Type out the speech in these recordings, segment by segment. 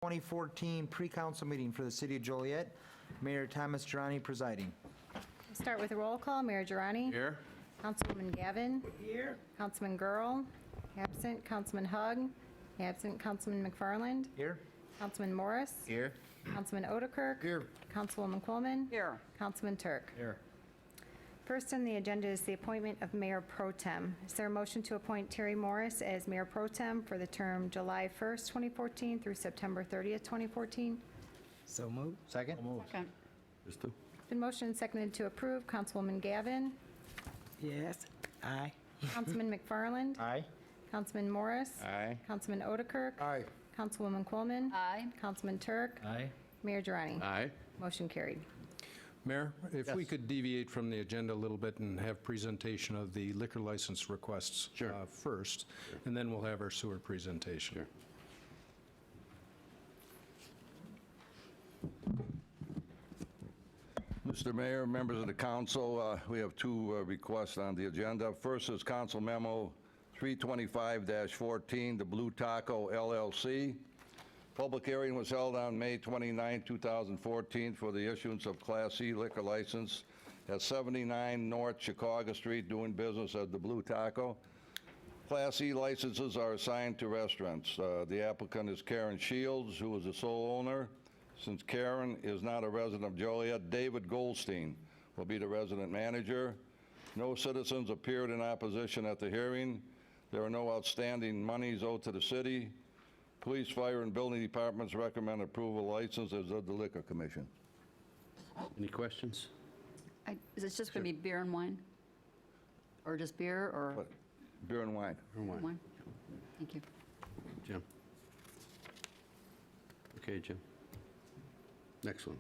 2014 pre-council meeting for the city of Joliet. Mayor Thomas Girani presiding. Start with a roll call. Mayor Girani. Here. Councilwoman Gavin. Here. Councilman Girl. Absent. Councilman Hug. Absent. Councilman McFarland. Here. Councilman Morris. Here. Councilman Odekirk. Here. Councilwoman Coleman. Here. Councilman Turk. Here. First on the agenda is the appointment of Mayor Pro Tem. Is there a motion to appoint Terry Morris as Mayor Pro Tem for the term July 1st, 2014 through September 30th, 2014? So moved. Second? Second. Just two. Been motioned and seconded to approve. Councilwoman Gavin. Yes. Aye. Councilman McFarland. Aye. Councilman Morris. Aye. Councilman Odekirk. Aye. Councilwoman Coleman. Aye. Councilman Turk. Aye. Mayor Girani. Aye. Motion carried. Mayor, if we Yes. could deviate from the agenda a little bit and have presentation of the liquor license requests Sure. First, and then we'll have our sewer presentation. Sure. Mr. Mayor, members of the council, we have two requests on the agenda. First is Council Memo 325-14, the Blue Taco LLC. Public hearing was held on May 29, 2014 for the issuance of Class C liquor license at 79 North Chicago Street, doing business as the Blue Taco. Class C licenses are assigned to restaurants. The applicant is Karen Shields, who is the sole owner. Since Karen is not a resident of Joliet, David Goldstein will be the resident manager. No citizens appeared in opposition at the hearing. There are no outstanding monies owed to the city. Police, fire, and building departments recommend approval of license as of the Liquor Commission. Any questions? Is this just going to be beer and wine? Or just beer or But beer and wine. wine? Thank you. Jim. Okay, Jim. Next one.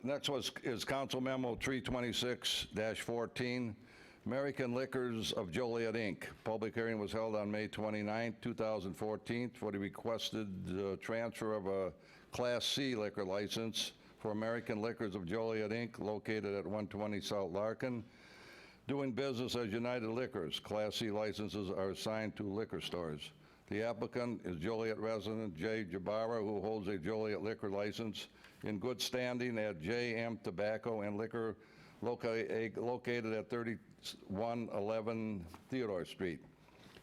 Next is Council Memo 326-14, American Liquors of Joliet, Inc. Public hearing was held on May 29, 2014 for the requested transfer of a Class C liquor license for American Liquors of Joliet, Inc., located at 120 South Larkin, doing business as United Liquors. Class C licenses are assigned to liquor stores. The applicant is Joliet resident Jay Jabara, who holds a Joliet liquor license in good standing at JM Tobacco and Liquor located at 3111 Theodore Street.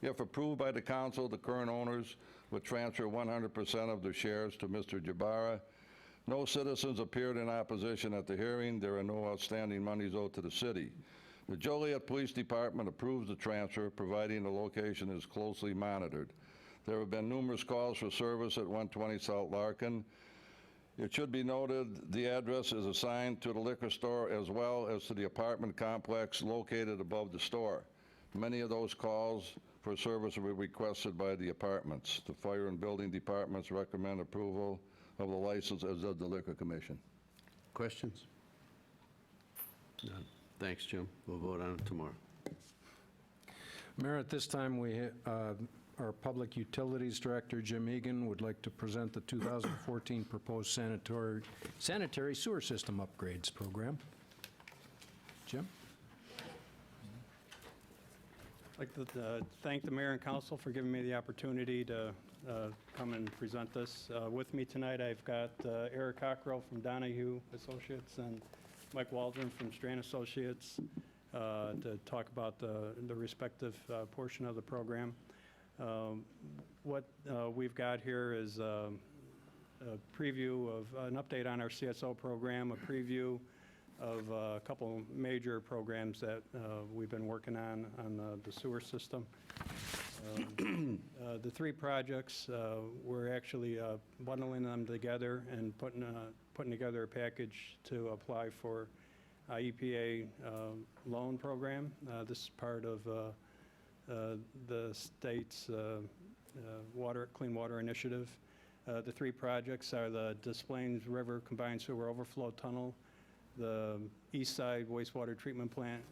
If approved by the council, the current owners would transfer 100% of their shares to Mr. Jabara. No citizens appeared in opposition at the hearing. There are no outstanding monies owed to the city. The Joliet Police Department approves the transfer, providing the location is closely monitored. There have been numerous calls for service at 120 South Larkin. It should be noted the address is assigned to the liquor store as well as to the apartment complex located above the store. Many of those calls for service were requested by the apartments. The fire and building departments recommend approval of the license as of the Liquor Commission. Questions? None. Thanks, Jim. We'll vote on it tomorrow. Mayor, at this time, our Public Utilities Director, Jim Egan, would like to present the 2014 proposed sanitary sewer system upgrades program. Jim? I'd like to thank the mayor and council for giving me the opportunity to come and present this. With me tonight, I've got Eric Cockrell from Donahue Associates and Mike Waldron from Strand Associates to talk about the respective portion of the program. What we've got here is a preview of an update on our CSO program, a preview of a couple major programs that we've been working on the sewer system. The three projects, we're actually bundling them together and putting together a package to apply for EPA loan program. This is part of the state's Clean Water Initiative. The three projects are the Des Plaines River Combined Sewer Overflow Tunnel, the East Side Wastewater Treatment Plant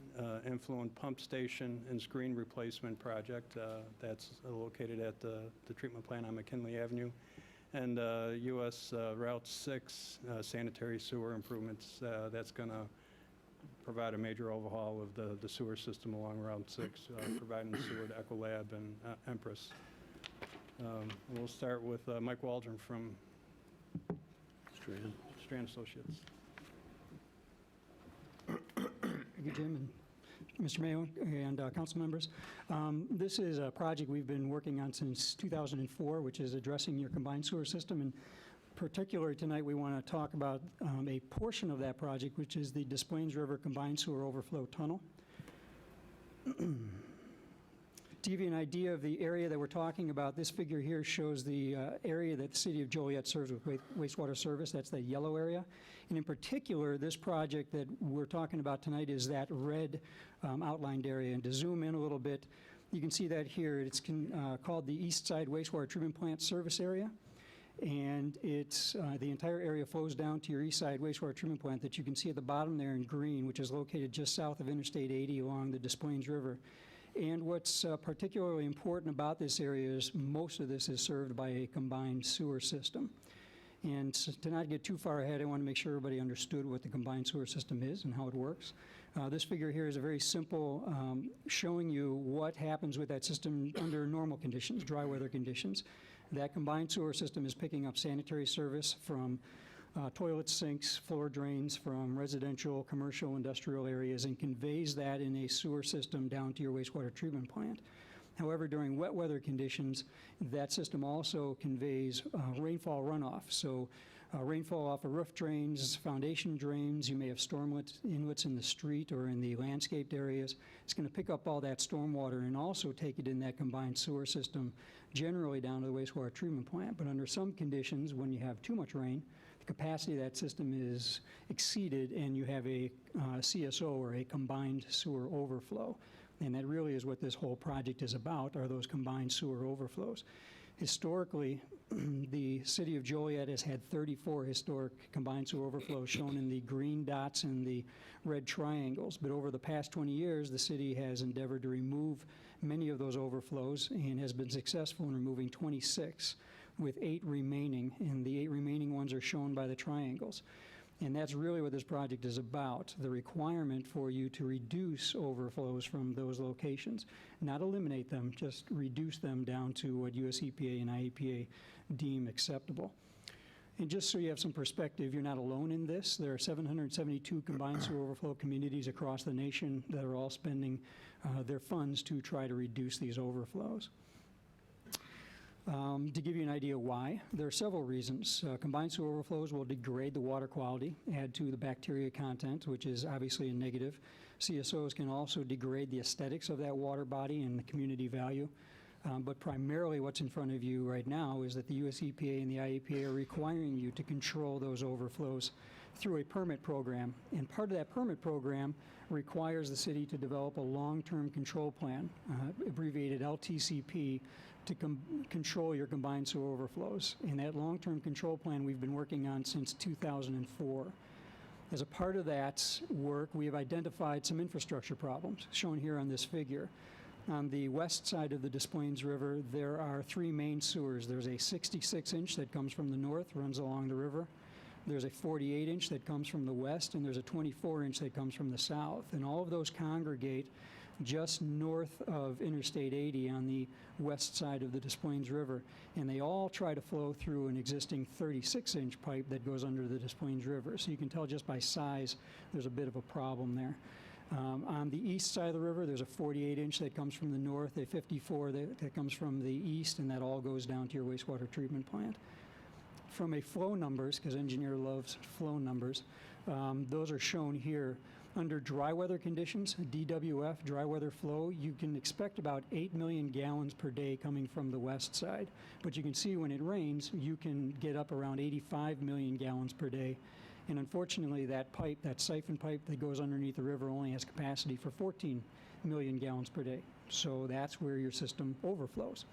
Influent Pump Station and Screen Replacement Project. That's located at the treatment plant on McKinley Avenue, and US Route 6 sanitary sewer improvements. That's going to provide a major overhaul of the sewer system along Route 6, providing sewer to Ecolab and Empress. We'll start with Mike Waldron from Strand. Strand Associates. Thank you, Jim, and Mr. Mayo, and council members. This is a project we've been working on since 2004, which is addressing your combined sewer system. And particularly tonight, we want to talk about a portion of that project, which is the Des Plaines River Combined Sewer Overflow Tunnel. To give you an idea of the area that we're talking about, this figure here shows the area that the city of Joliet serves with wastewater service. That's the yellow area. And in particular, this project that we're talking about tonight is that red outlined area. And to zoom in a little bit, you can see that here. It's called the East Side Wastewater Treatment Plant Service Area. And it's the entire area flows down to your East Side Wastewater Treatment Plant that you can see at the bottom there in green, which is located just south of Interstate 80 along the Des Plaines River. And what's particularly important about this area is most of this is served by a combined sewer system. And to not get too far ahead, I want to make sure everybody understood what the combined sewer system is and how it works. This figure here is a very simple showing you what happens with that system under normal conditions, dry weather conditions. That combined sewer system is picking up sanitary service from toilets, sinks, floor drains from residential, commercial, industrial areas and conveys that in a sewer system down to your wastewater treatment plant. However, during wet weather conditions, that system also conveys rainfall runoff. So rainfall off of roof drains, foundation drains, you may have storm inlets in the street or in the landscaped areas. It's going to pick up all that stormwater and also take it in that combined sewer system, generally down to the wastewater treatment plant. But under some conditions, when you have too much rain, the capacity of that system is exceeded and you have a CSO, or a combined sewer overflow. And that really is what this whole project is about, are those combined sewer overflows. Historically, the city of Joliet has had 34 historic combined sewer overflows shown in the green dots and the red triangles. But over the past 20 years, the city has endeavored to remove many of those overflows and has been successful in removing 26, with 8 remaining, and the 8 remaining ones are shown by the triangles. And that's really what this project is about, the requirement for you to reduce overflows from those locations. Not eliminate them, just reduce them down to what US EPA and IEPA deem acceptable. And just so you have some perspective, you're not alone in this. There are 772 combined sewer overflow communities across the nation that are all spending their funds to try to reduce these overflows. To give you an idea why, there are several reasons. Combined sewer overflows will degrade the water quality, add to the bacteria content, which is obviously a negative. CSOs can also degrade the aesthetics of that water body and the community value. But primarily what's in front of you right now is that the US EPA and the IEPA are requiring you to control those overflows through a permit program. And part of that permit program requires the city to develop a long-term control plan, abbreviated LTCP, to control your combined sewer overflows. And that long-term control plan we've been working on since 2004. As a part of that work, we have identified some infrastructure problems, shown here on this figure. On the west side of the Des Plaines River, there are 3 main sewers. There's a 66-inch that comes from the north, runs along the river. There's a 48-inch that comes from the west, and there's a 24-inch that comes from the south. And all of those congregate just north of Interstate 80 on the west side of the Des Plaines River. And they all try to flow through an existing 36-inch pipe that goes under the Des Plaines River. So you can tell just by size there's a bit of a problem there. On the east side of the river, there's a 48-inch that comes from the north, a 54 that comes from the east, and that all goes down to your wastewater treatment plant. From a flow numbers, because engineer loves flow numbers, those are shown here. Under dry weather conditions, DWF, dry weather flow, you can expect about 8 million gallons per day coming from the west side. But you can see when it rains, you can get up around 85 million gallons per day. And unfortunately, that pipe, that siphon pipe that goes underneath the river only has capacity for 14 million gallons per day. So that's where your system overflows.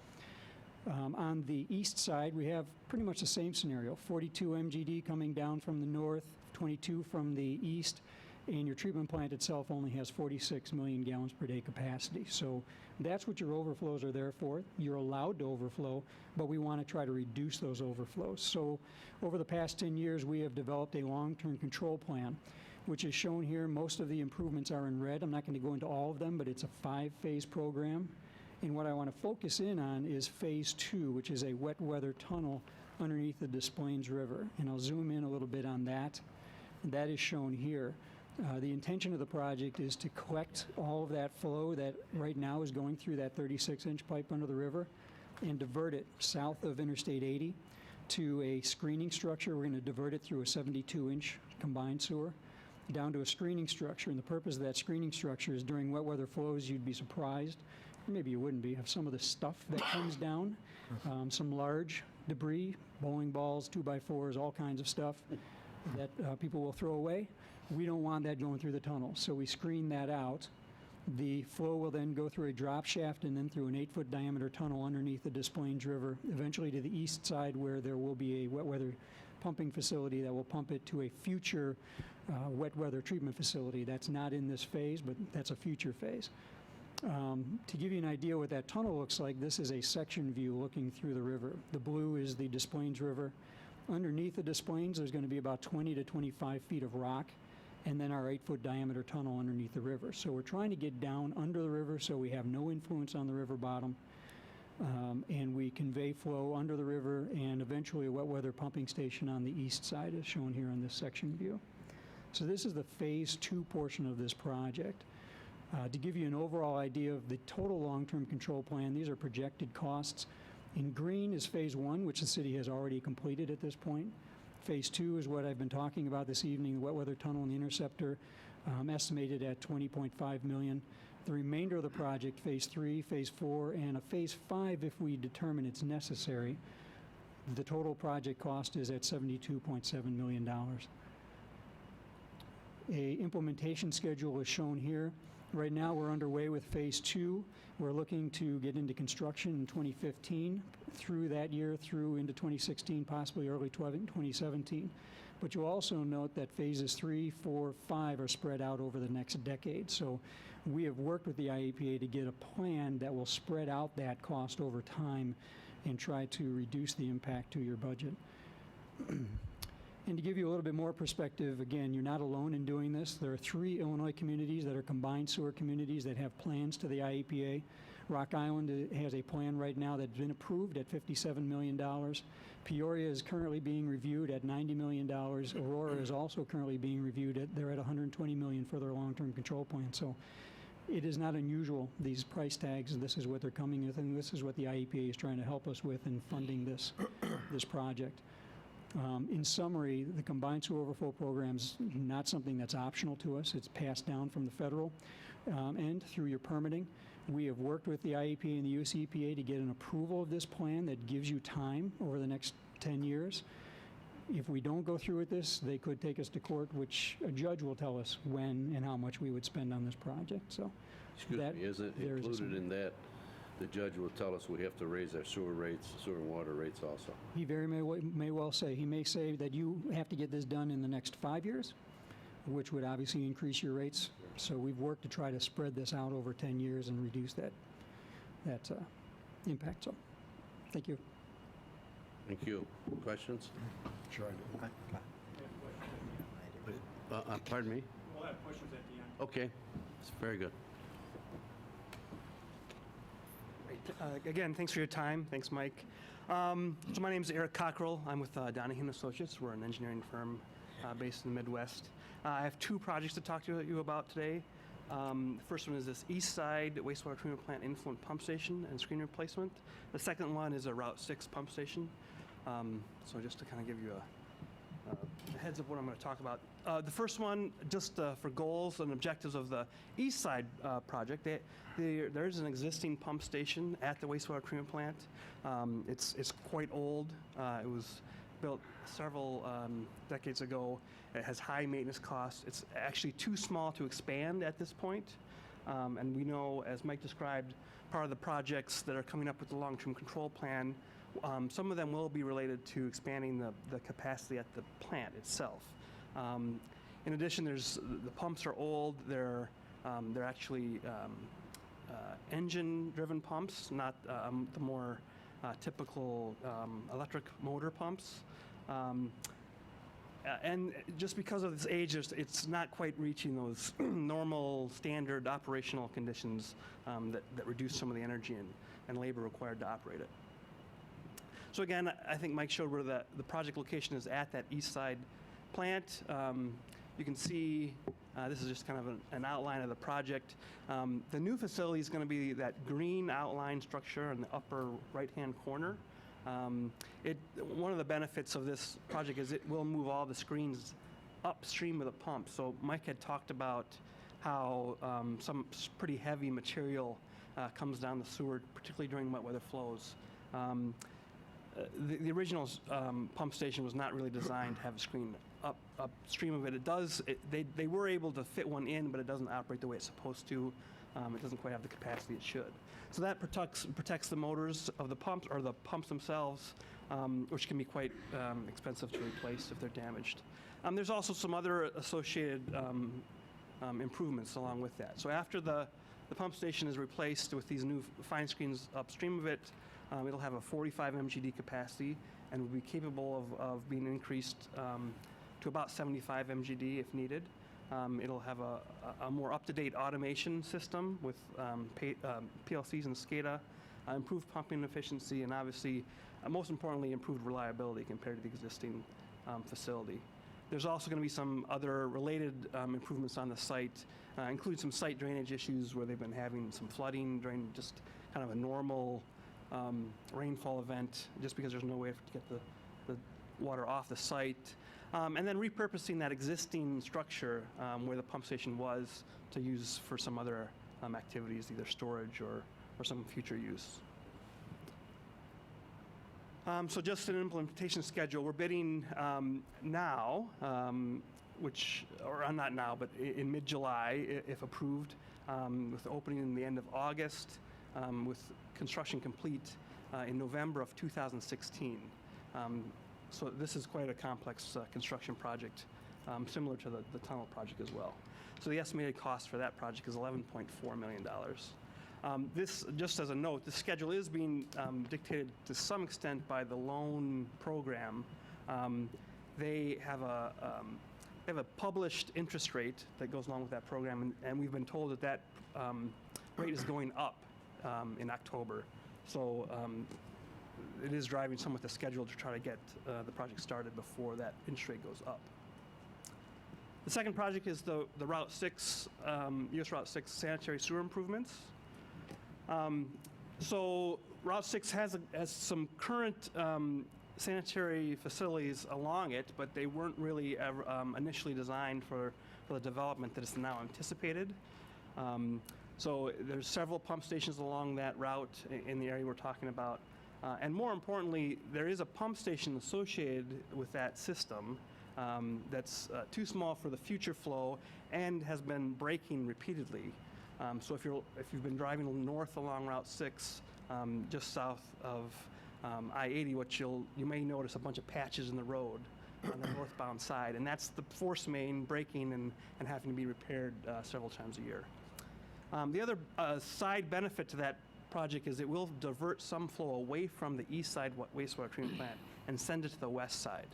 On the east side, we have pretty much the same scenario, 42 MGD coming down from the north, 22 from the east, and your treatment plant itself only has 46 million gallons per day capacity. So that's what your overflows are there for. You're allowed to overflow, but we want to try to reduce those overflows. So over the past 10 years, we have developed a long-term control plan, which is shown here. Most of the improvements are in red. I'm not going to go into all of them, but it's a 5-phase program. And what I want to focus in on is phase 2, which is a wet weather tunnel underneath the Des Plaines River. And I'll zoom in a little bit on that. That is shown here. The intention of the project is to collect all of that flow that right now is going through that 36-inch pipe under the river and divert it south of Interstate 80 to a screening structure. We're going to divert it through a 72-inch combined sewer down to a screening structure. And the purpose of that screening structure is during wet weather flows, you'd be surprised, or maybe you wouldn't be, of some of the stuff that comes down, some large debris, bowling balls, 2x4s, all kinds of stuff that people will throw away. We don't want that going through the tunnel, so we screen that out. The flow will then go through a drop shaft and then through an 8-foot diameter tunnel underneath the Des Plaines River, eventually to the east side where there will be a wet weather pumping facility that will pump it to a future wet weather treatment facility. That's not in this phase, but that's a future phase. To give you an idea what that tunnel looks like, this is a section view looking through the river. The blue is the Des Plaines River. Underneath the Des Plaines, there's going to be about 20 to 25 feet of rock, and then our 8-foot diameter tunnel underneath the river. So we're trying to get down under the river so we have no influence on the river bottom, and we convey flow under the river and eventually a wet weather pumping station on the east side as shown here on this section view. So this is the phase 2 portion of this project. To give you an overall idea of the total long-term control plan, these are projected costs. In green is phase 1, which the city has already completed at this point. Phase 2 is what I've been talking about this evening, the wet weather tunnel and the interceptor, estimated at $20.5 million. The remainder of the project, phase 3, phase 4, and a phase 5 if we determine it's necessary. The total project cost is at $72.7 million. A implementation schedule is shown here. Right now, we're underway with phase 2. We're looking to get into construction in 2015, through that year, through into 2016, possibly early 2017. But you'll also note that phases 3, 4, 5 are spread out over the next decade. So we have worked with the IEPA to get a plan that will spread out that cost over time and try to reduce the impact to your budget. And to give you a little bit more perspective, again, you're not alone in doing this. There are 3 Illinois communities that are combined sewer communities that have plans to the IEPA. Rock Island has a plan right now that's been approved at $57 million. Peoria is currently being reviewed at $90 million. Aurora is also currently being reviewed. They're at $120 million for their long-term control plan. So it is not unusual, these price tags. This is what they're coming with, and this is what the IEPA is trying to help us with in funding this project. In summary, the combined sewer overflow program is not something that's optional to us. It's passed down from the federal end through your permitting. We have worked with the IEPA and the US EPA to get an approval of this plan that gives you time over the next 10 years. If we don't go through with this, they could take us to court, which a judge will tell us when and how much we would spend on this project. So, Excuse me, is it there is a included in that, the judge will tell us we have to raise our sewer rates, sewer and water rates also? He very may well say. He may say that you have to get this done in the next 5 years, which would obviously increase your rates. So we've worked to try to spread this out over 10 years and reduce that impact. So, thank you. Thank you. Questions? Sure. Pardon me? We'll have questions at the end. Okay, it's very good. Again, thanks for your time. Thanks, Mike. So my name is Eric Cockrell. I'm with Donahue & Associates. We're an engineering firm based in the Midwest. I have 2 projects to talk to you about today. The first one is this East Side Wastewater Treatment Plant Influent Pump Station and Screen Replacement. The second one is a Route 6 pump station. So just to kind of give you a heads up what I'm going to talk about. The first one, just for goals and objectives of the East Side project, there is an existing pump station at the wastewater treatment plant. It's quite old. It was built several decades ago. It has high maintenance costs. It's actually too small to expand at this point. And we know, as Mike described, part of the projects that are coming up with the long-term control plan, some of them will be related to expanding the capacity at the plant itself. In addition, the pumps are old. They're actually engine-driven pumps, not the more typical electric motor pumps. And just because of its age, it's not quite reaching those normal standard operational conditions that reduce some of the energy and labor required to operate it. So again, I think Mike showed where the project location is at that east side plant. You can see, this is just kind of an outline of the project. The new facility is going to be that green outline structure in the upper right-hand corner. One of the benefits of this project is it will move all the screens upstream of the pump. So Mike had talked about how some pretty heavy material comes down the sewer, particularly during wet weather flows. The original pump station was not really designed to have a screen upstream of it. They were able to fit one in, but it doesn't operate the way it's supposed to. It doesn't quite have the capacity it should. So that protects the motors of the pumps, or the pumps themselves, which can be quite expensive to replace if they're damaged. There's also some other associated improvements along with that. So after the pump station is replaced with these new fine screens upstream of it, it'll have a 45 MGD capacity and will be capable of being increased to about 75 MGD if needed. It'll have a more up-to-date automation system with PLCs and SCADA, improved pumping efficiency, and obviously, most importantly, improved reliability compared to the existing facility. There's also going to be some other related improvements on the site, including some site drainage issues where they've been having some flooding during just kind of a normal rainfall event, just because there's no way to get the water off the site. And then repurposing that existing structure where the pump station was to use for some other activities, either storage or some future use. So just an implementation schedule. We're bidding now, or not now, but in mid-July, if approved, with the opening in the end of August, with construction complete in November of 2016. So this is quite a complex construction project, similar to the tunnel project as well. So the estimated cost for that project is $11.4 million. This, just as a note, the schedule is being dictated to some extent by the loan program. They have a published interest rate that goes along with that program, and we've been told that rate is going up in October. So it is driving somewhat the schedule to try to get the project started before that interest rate goes up. The second project is the Route 6, US Route 6 sanitary sewer improvements. So Route 6 has some current sanitary facilities along it, but they weren't really ever, initially designed for the development that is now anticipated. So there's several pump stations along that route in the area we're talking about. And more importantly, there is a pump station associated with that system that's too small for the future flow and has been breaking repeatedly. So if you've been driving north along Route 6, just south of I-80, you may notice a bunch of patches in the road on the northbound side, and that's the force main breaking and having to be repaired several times a year. The other side benefit to that project is it will divert some flow away from the east side wastewater treatment plant and send it to the west side,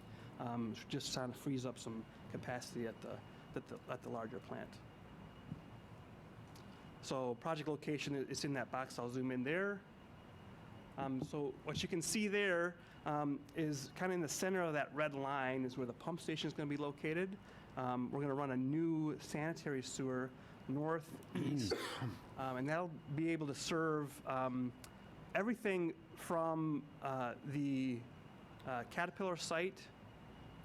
just kind of frees up some capacity at the larger plant. So project location is in that box. I'll zoom in there. So what you can see there is kind of in the center of that red line is where the pump station is going to be located. We're going to run a new sanitary sewer northeast, and that'll be able to serve everything from the Caterpillar site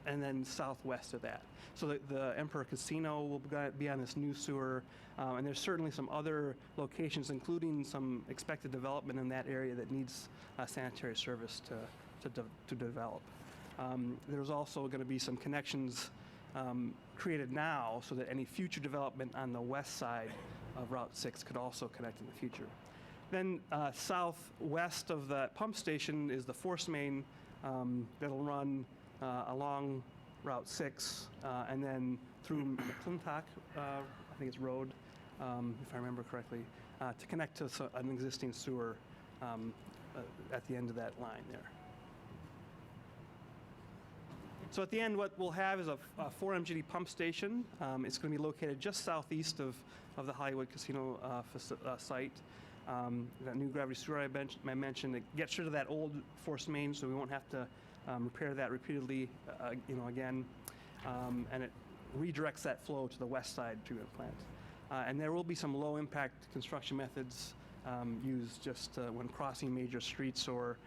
and then southwest of that. So the Emperor Casino will be on this new sewer, and there's certainly some other locations, including some expected development in that area that needs sanitary service to develop. There's also going to be some connections created now so that any future development on the west side of Route 6 could also connect in the future. Then southwest of the pump station is the force main that'll run along Route 6 and then through McClintock, I think it's road, if I remember correctly, to connect to an existing sewer at the end of that line there. So at the end, what we'll have is a 4 MGD pump station. It's going to be located just southeast of the Hollywood Casino site. That new gravity sewer I mentioned, it gets rid of that old forced main, so we won't have to repair that repeatedly, again. And it redirects that flow to the west side treatment plant. And there will be some low-impact construction methods used just when crossing major streets or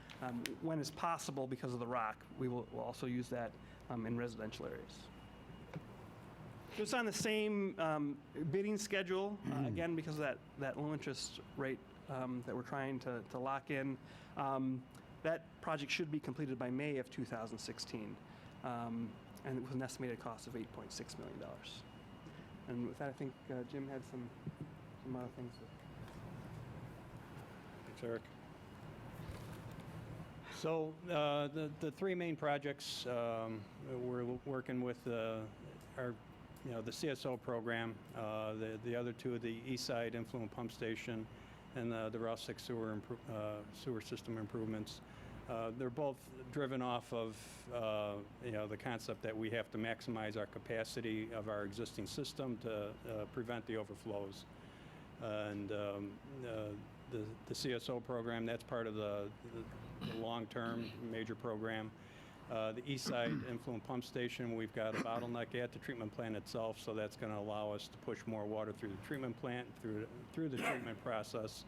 when it's possible because of the rock. We'll also use that in residential areas. So it's on the same bidding schedule, again, because of that low interest rate that we're trying to lock in. That project should be completed by May of 2016. And it was an estimated cost of $8.6 million. And with that, I think Jim had some other things. Thanks, Eric. So the three main projects we're working with are, the CSO program, the other two, the East Side Influent Pump Station, and the Route 6 sewer system improvements. They're both driven off of the concept that we have to maximize our capacity of our existing system to prevent the overflows. And the CSO program, that's part of the long-term major program. The East Side Influent Pump Station, we've got a bottleneck at the treatment plant itself, so that's going to allow us to push more water through the treatment plant, through the treatment process.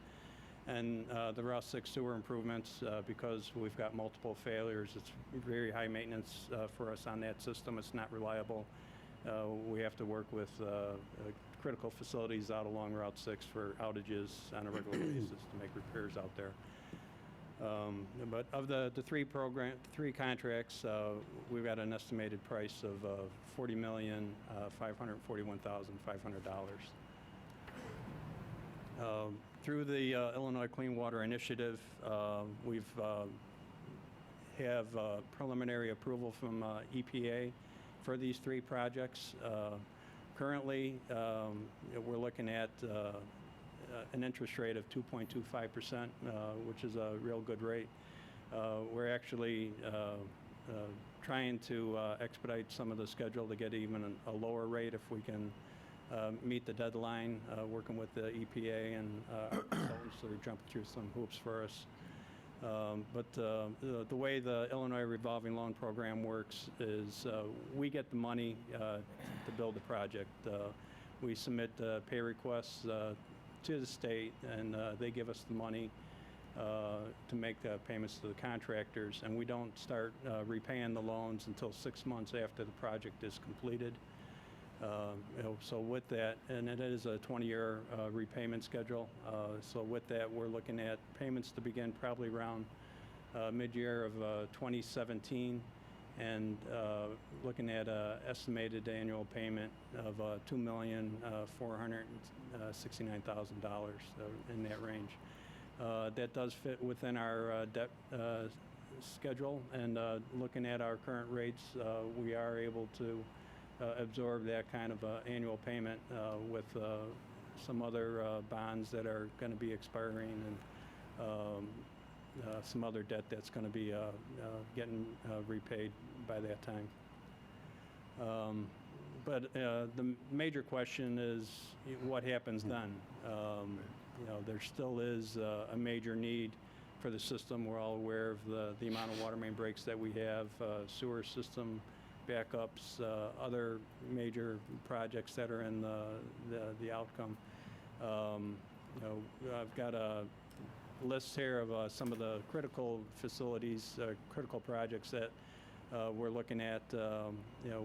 And the Route 6 sewer improvements, because we've got multiple failures, it's very high maintenance for us on that system. It's not reliable. We have to work with critical facilities out along Route 6 for outages on a regular basis to make repairs out there. But of the three contracts, we've got an estimated price of $40,541,500. Through the Illinois Clean Water Initiative, we've have preliminary approval from EPA for these three projects. Currently, we're looking at an interest rate of 2.25%, which is a real good rate. We're actually trying to expedite some of the schedule to get even a lower rate if we can meet the deadline, working with the EPA and our consultants that are jumping through some hoops for us. But the way the Illinois Revolving Loan Program works is we get the money to build the project. We submit pay requests to the state, and they give us the money to make payments to the contractors, and we don't start repaying the loans until 6 months after the project is completed. So with that, and it is a 20-year repayment schedule, so with that, we're looking at payments to begin probably around mid-year of 2017, and looking at an estimated annual payment of $2,469,000 in that range. That does fit within our debt schedule, and looking at our current rates, we are able to absorb that kind of annual payment with some other bonds that are going to be expiring, and some other debt that's going to be getting repaid by that time. But the major question is what happens then? There still is a major need for the system. We're all aware of the amount of water main breaks that we have, sewer system backups, other major projects that are in the outcome. I've got a list here of some of the critical facilities, critical projects that we're looking at.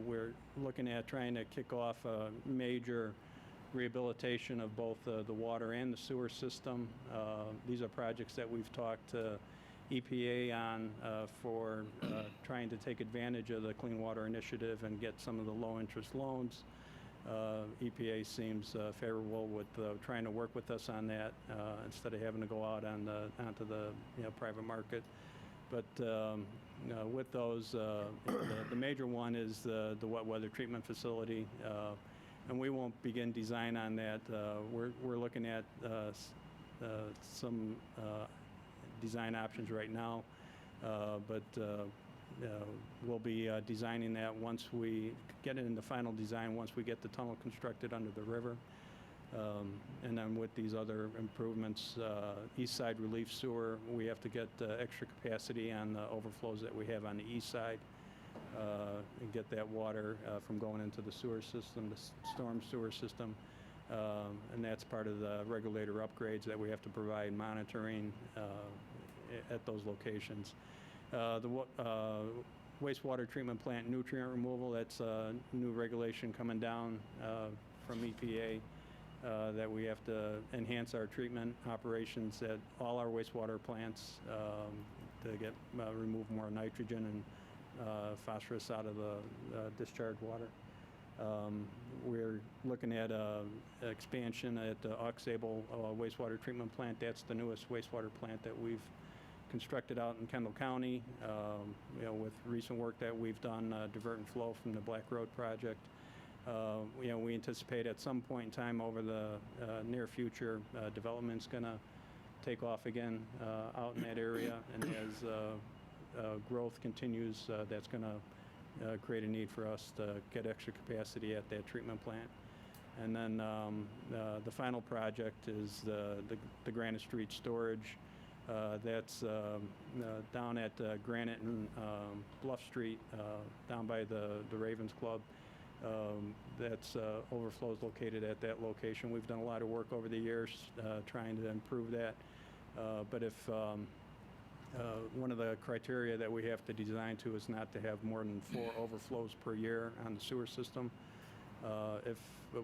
We're looking at trying to kick off a major rehabilitation of both the water and the sewer system. These are projects that we've talked to EPA on for trying to take advantage of the Clean Water Initiative and get some of the low-interest loans. EPA seems favorable with trying to work with us on that instead of having to go out onto the private market. But with those, the major one is the wet weather treatment facility, and we won't begin design on that. We're looking at some design options right now, but we'll be designing that once we get it into final design, once we get the tunnel constructed under the river. And then with these other improvements, east side relief sewer, we have to get extra capacity on the overflows that we have on the east side, and get that water from going into the sewer system, the storm sewer system. And that's part of the regulator upgrades that we have to provide monitoring at those locations. Wastewater treatment plant nutrient removal, that's a new regulation coming down from EPA that we have to enhance our treatment operations at all our wastewater plants to remove more nitrogen and phosphorus out of the discharged water. We're looking at expansion at the Aux Sable wastewater treatment plant. That's the newest wastewater plant that we've constructed out in Kendall County. With recent work that we've done, divert and flow from the Black Road project. We anticipate at some point in time over the near future, development's going to take off again out in that area, and as growth continues, that's going to create a need for us to get extra capacity at that treatment plant. And then the final project is the Granite Street storage. That's down at Granite and Bluff Street, down by the Ravens Club. That's overflows located at that location. We've done a lot of work over the years trying to improve that. But if one of the criteria that we have to design to is not to have more than 4 overflows per year on the sewer system. If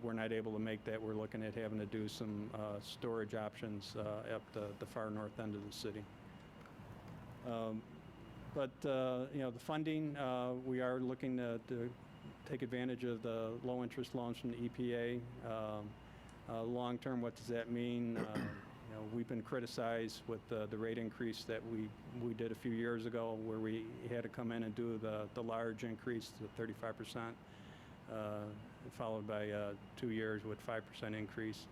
we're not able to make that, we're looking at having to do some storage options up the far north end of the city. But the funding, we are looking to take advantage of the low-interest loans from the EPA. Long-term, what does that mean? We've been criticized with the rate increase that we did a few years ago, where we had to come in and do the large increase to 35%, followed by 2 years with 5% increase.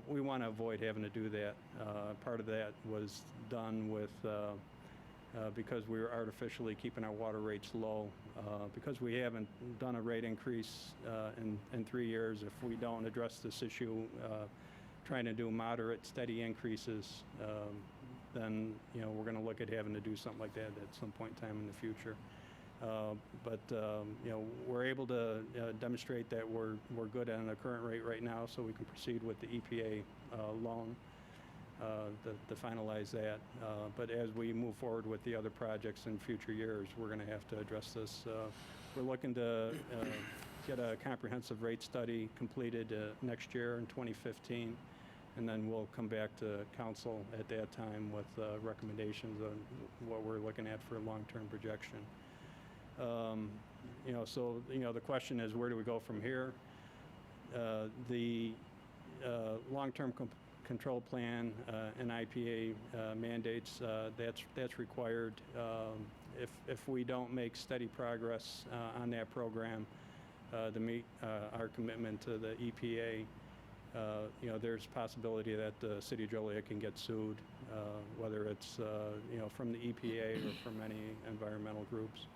We want to avoid having to do that. Part of that was done with because we were artificially keeping our water rates low. Because we haven't done a rate increase in 3 years, if we don't address this issue, trying to do moderate, steady increases, then we're going to look at having to do something like that at some point in time in the future. But we're able to demonstrate that we're good on the current rate right now, so we can proceed with the EPA loan to finalize that. But as we move forward with the other projects in future years, we're going to have to address this. We're looking to get a comprehensive rate study completed next year in 2015, and then we'll come back to council at that time with recommendations on what we're looking at for a long-term projection. So the question is, where do we go from here? The long-term control plan and IPA mandates, that's required. If we don't make steady progress on that program to meet our commitment to the EPA, there's possibility that the city of Joliet can get sued, whether it's from the EPA or from any environmental groups.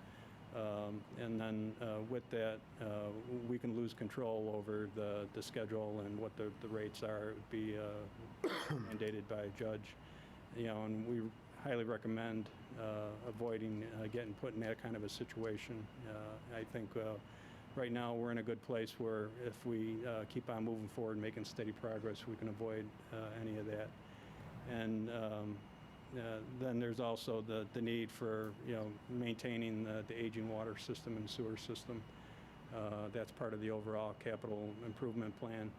And then with that, we can lose control over the schedule and what the rates are. It would be mandated by a judge. And we highly recommend avoiding getting put in that kind of a situation. I think right now we're in a good place where if we keep on moving forward, making steady progress, we can avoid any of that. And then there's also the need for maintaining the aging water system and sewer system. That's part of the overall capital improvement plan.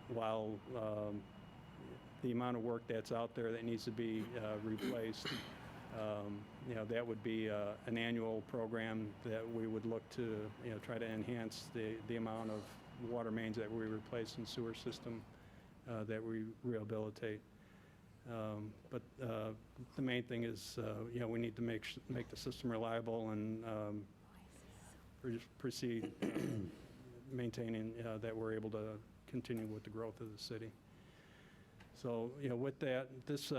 While the amount of work that's out there that needs to be replaced, that would be an annual program that we would look to try to enhance the amount of water mains that we replace and sewer system that we rehabilitate. But the main thing is, we need to make the system reliable and proceed maintaining that we're able to continue with the growth of the city. So, with that, this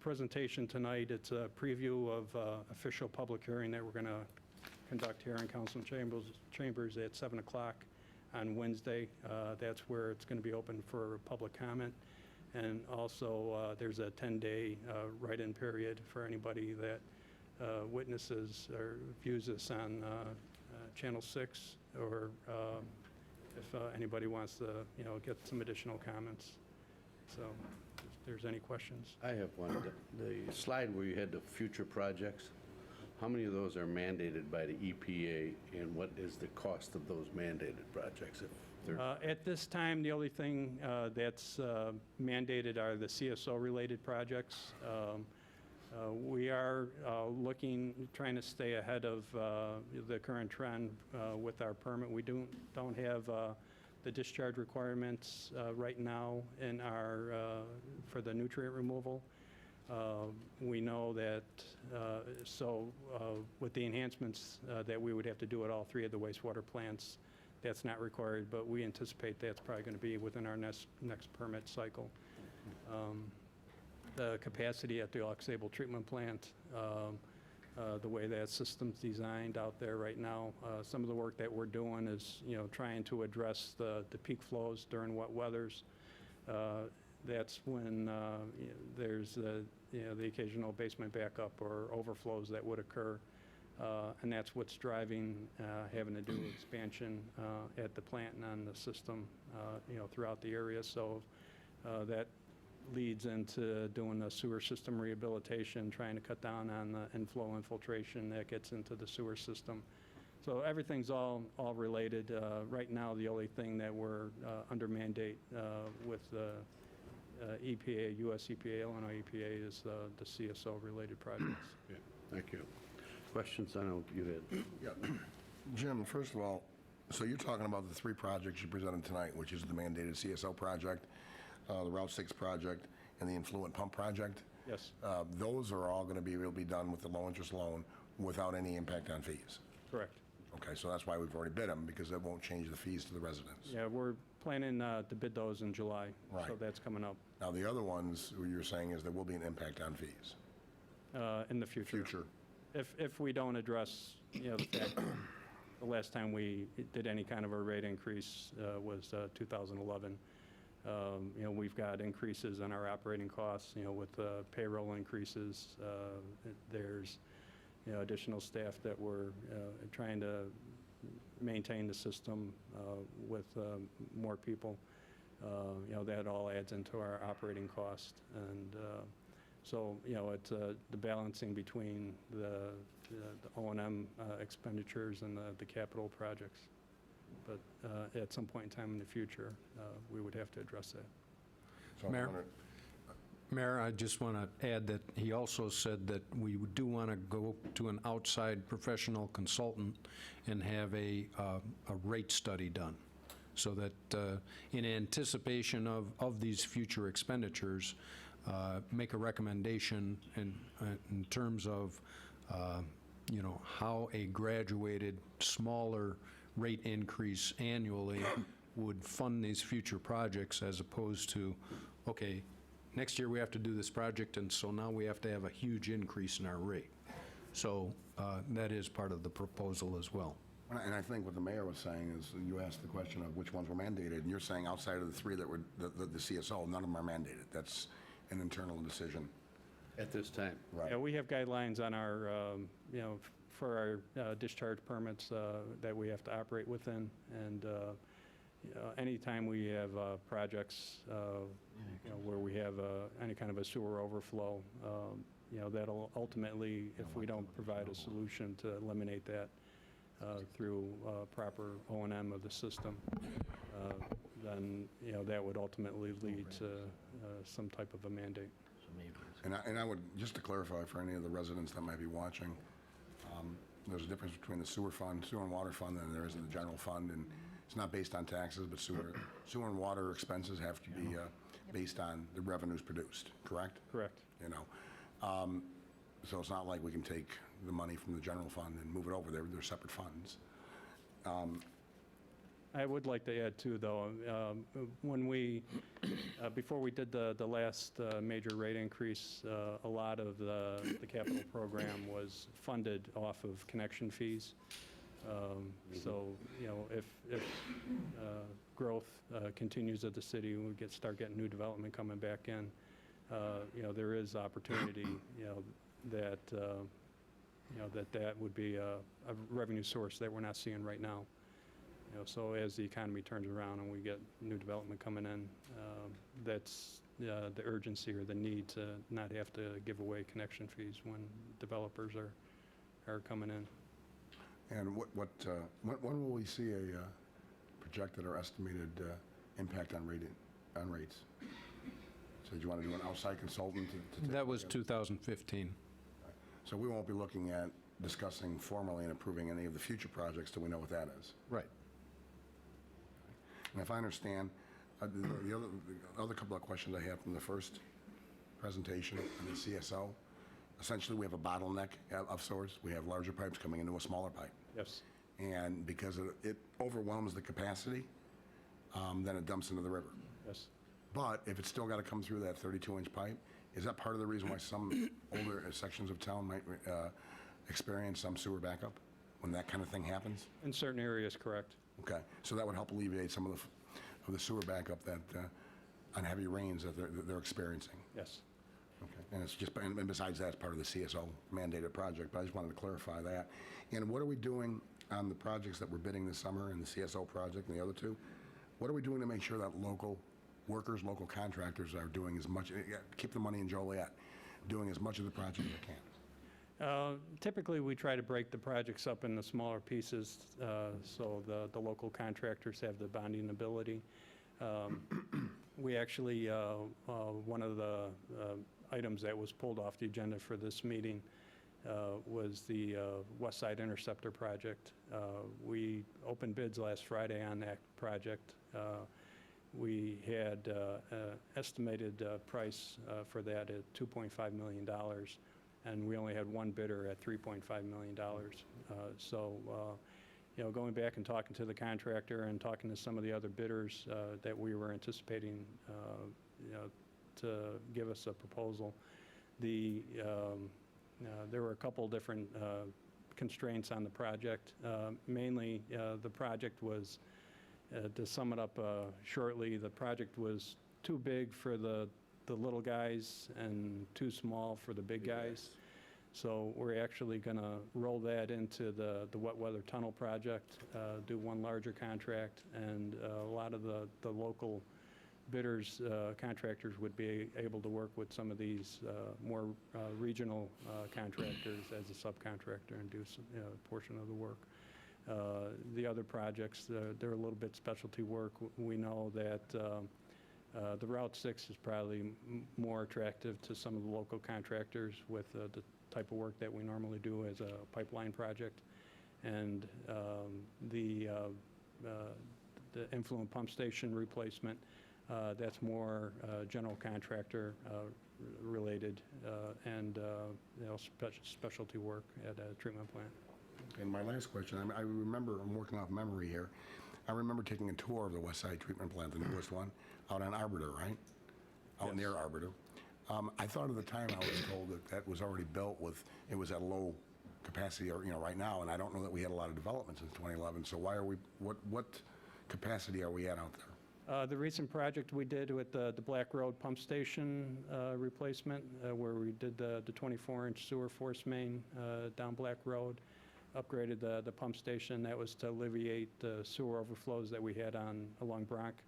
presentation tonight, it's a preview of official public hearing that we're going to conduct here in Council Chambers at 7 o'clock on Wednesday. That's where it's going to be open for public comment. And also, there's a 10-day write-in period for anybody that witnesses or views this on Channel 6, or if anybody wants to, get some additional comments. So if there's any questions. I have one. The slide where you had the future projects, how many of those are mandated by the EPA, and what is the cost of those mandated projects? If they're At this time, the only thing that's mandated are the CSO-related projects. We are trying to stay ahead of the current trend with our permit. We don't have the discharge requirements right now in our, for the nutrient removal. We know that, with the enhancements that we would have to do at all three of the wastewater plants, that's not required, but we anticipate that's probably going to be within our next permit cycle. The capacity at the Aux Sable treatment plant, the way that system's designed out there right now, some of the work that we're doing is, trying to address the peak flows during wet weathers. That's when there's the occasional basement backup or overflows that would occur. And that's what's driving having to do expansion at the plant and on the system, throughout the area. So that leads into doing the sewer system rehabilitation, trying to cut down on the inflow infiltration that gets into the sewer system. So everything's all related. Right now, the only thing that we're under mandate with the EPA, US EPA, Illinois EPA, is the CSO-related projects. Yeah, thank you. Questions? I know you had. Yeah. Jim, first of all, so you're talking about the three projects you presented tonight, which is the mandated CSO project, the Route 6 project, and the influent pump project. Yes, Those are all going to be able to be done with the low-interest loan without any impact on fees. correct. Okay, so that's why we've already bid them, because it won't change the fees to the residents. Yeah, we're planning to bid those in July. So Right. that's coming up Now, the other ones, what you're saying is there will be an impact on fees. in the future. Future. If we don't address, the fact that the last time we did any kind of a rate increase was 2011. We've got increases in our operating costs, with payroll increases. There's, additional staff that we're trying to maintain the system with more people. That all adds into our operating cost. And so, it's the balancing between the O&M expenditures and the capital projects. But at some point in time in the future, we would have to address that. So I'm Mayor? wondering- Mayor, I just want to add that he also said that we do want to go to an outside professional consultant and have a rate study done, so that in anticipation of these future expenditures, make a recommendation in terms of, how a graduated, smaller rate increase annually would fund these future projects, as opposed to, okay, next year we have to do this project, and so now we have to have a huge increase in our rate. So that is part of the proposal as well. And I think what the mayor was saying is, you asked the question of which ones were mandated, and you're saying outside of the three that were the CSO, none of them are mandated. That's an internal decision. At this time. Right. Yeah, we have guidelines on our, for our discharge permits that we have to operate within. And anytime we have projects, where we have any kind of a sewer overflow, that'll ultimately, if we don't provide a solution to eliminate that through proper O&M of the system, then, that would ultimately lead to some type of a mandate. And I would, just to clarify for any of the residents that might be watching, there's a difference between the sewer and water fund than there is in the general fund, and it's not based on taxes, but sewer and water expenses have to be based on the revenues produced, correct? Correct. So it's not like we can take the money from the general fund and move it over there. They're separate funds. I would like to add too, though, when we, before we did the last major rate increase, a lot of the capital program was funded off of connection fees. So, if growth continues at the city and we start getting new development coming back in, there is opportunity, that, that would be a revenue source that we're not seeing right now. So as the economy turns around and we get new development coming in, that's the urgency or the need to not have to give away connection fees when developers are coming in. And when will we see a projected or estimated impact on rates? So do you want to do an outside consultant to take That was a look 2015. So we won't be looking at discussing formally and approving any of the future projects till we know what that is. Right. And if I understand, the other couple of questions I have from the first presentation on the CSO, essentially we have a bottleneck of sorts. We have larger pipes coming into a smaller pipe. Yes. And because it overwhelms the capacity, then it dumps into the river. Yes. But if it's still got to come through that 32-inch pipe, is that part of the reason why some older sections of town might experience some sewer backup when that kind of thing happens? In certain areas, correct. Okay, so that would help alleviate some of the sewer backup that, on heavy rains that they're experiencing. Yes. Okay, and it's just, and besides that, it's part of the CSO mandated project, but I just wanted to clarify that. And what are we doing on the projects that we're bidding this summer, and the CSO project and the other two? What are we doing to make sure that local workers, local contractors are doing as much, keep the money in Joliet, doing as much of the project as they can? Typically, we try to break the projects up into smaller pieces so the local contractors have the bonding ability. We actually, one of the items that was pulled off the agenda for this meeting was the West Side Interceptor project. We opened bids last Friday on that project. We had estimated price for that at $2.5 million. And we only had one bidder at $3.5 million. So, going back and talking to the contractor and talking to some of the other bidders that we were anticipating, to give us a proposal, there were a couple different constraints on the project. Mainly, the project was, to sum it up shortly, the project was too big for the little guys and too small for the big guys. So we're actually going to roll that into the wet weather tunnel project, do one larger contract, and a lot of the local bidders, contractors would be able to work with some of these more regional contractors as a subcontractor and do a portion of the work. The other projects, they're a little bit specialty work. We know that the Route 6 is probably more attractive to some of the local contractors with the type of work that we normally do as a pipeline project. And the influent pump station replacement, that's more general contractor related and specialty work at a treatment plant. And my last question, I remember, I'm working off memory here, I remember taking a tour of the West Side Treatment Plant, the newest one, out on Arbiter, right? Out near Arbiter. I thought at the time I was told that was already built with, it was at low capacity, or, right now, and I don't know that we had a lot of development since 2011, so why are we, what capacity are we at out there? The recent project we did with the Black Road pump station replacement, where we did the 24-inch sewer force main down Black Road, upgraded the pump station. That was to alleviate the sewer overflows that we had along Bronx.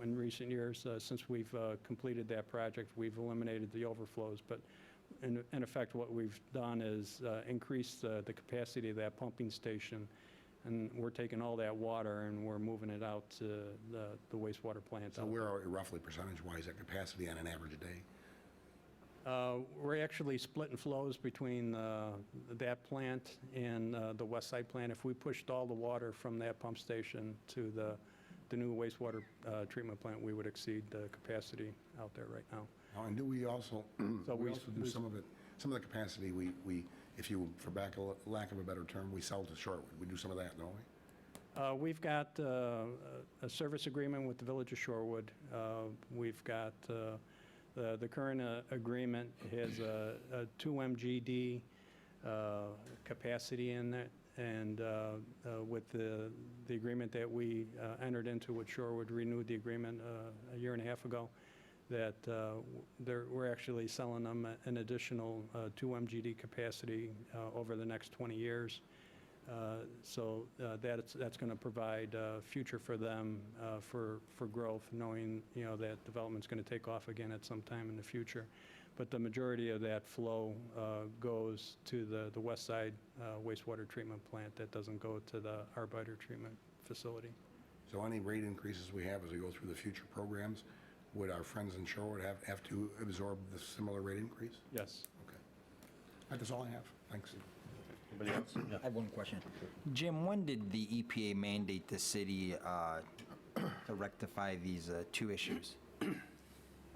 In recent years, since we've completed that project, we've eliminated the overflows. But in effect, what we've done is increase the capacity of that pumping station. And we're taking all that water and we're moving it out to the wastewater plant. So where are we roughly percentage-wise at capacity on an average day? We're actually splitting flows between that plant and the West Side plant. If we pushed all the water from that pump station to the new wastewater treatment plant, we would exceed the capacity out there right now. Oh, and do we also, So we also do some of the capacity, if you, for lack of a better term, we sell to Shorewood. We do some of that, don't we? We've got a service agreement with the Village of Shorewood. We've got the current agreement has a 2 MGD capacity in that. And with the agreement that we entered into with Shorewood, renewed the agreement a year and a half ago, that we're actually selling them an additional 2 MGD capacity over the next 20 years. So that's going to provide future for them for growth, knowing, that development's going to take off again at some time in the future. But the majority of that flow goes to the west side wastewater treatment plant. That doesn't go to the Arbeiter treatment facility. So any rate increases we have as we go through the future programs, would our friends in Shorewood have to absorb the similar rate increase? Yes. Okay. That's all I have. Thanks. Anybody else? Yeah. I have one question. Jim, when did the EPA mandate the city to rectify these 2 issues?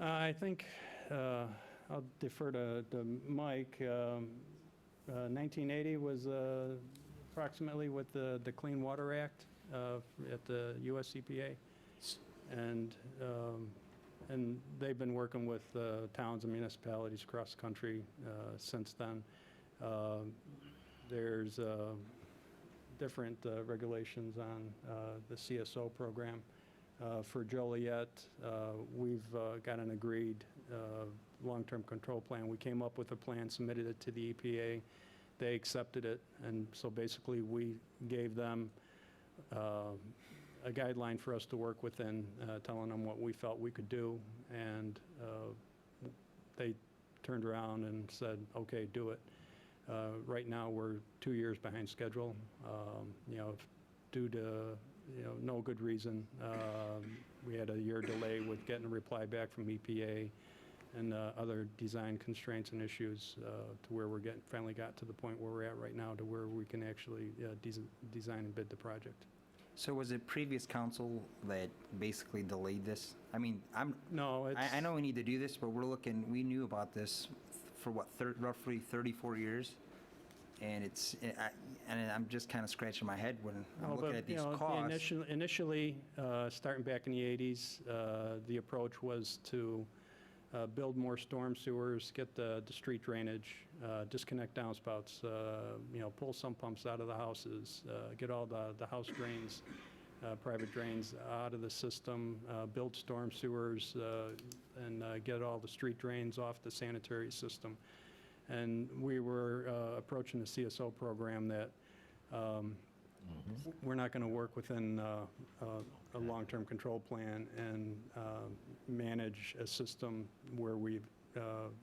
I think I'll defer to Mike. 1980 was approximately with the Clean Water Act at the US EPA. And they've been working with towns and municipalities across the country since then. There's different regulations on the CSO program. For Joliet, we've got an agreed long-term control plan. We came up with a plan, submitted it to the EPA. They accepted it, and so basically we gave them a guideline for us to work within, telling them what we felt we could do, and they turned around and said, okay, do it. Right now, we're 2 years behind schedule, due to no good reason. We had a year delay with getting a reply back from EPA and other design constraints and issues to where we're finally got to the point where we're at right now to where we can actually design and bid the project. So was it previous council that basically delayed this? I mean, No, it's... I know we need to do this, but we knew about this for what, roughly 34 years? And I'm just kind of scratching my head when I'm looking at these costs. Initially, starting back in the 80s, the approach was to build more storm sewers, get the street drainage, disconnect downspouts, pull sump pumps out of the houses, get all the house drains, private drains out of the system, build storm sewers, and get all the street drains off the sanitary system. And we were approaching the CSO program that we're not going to work within a long-term control plan and manage a system where we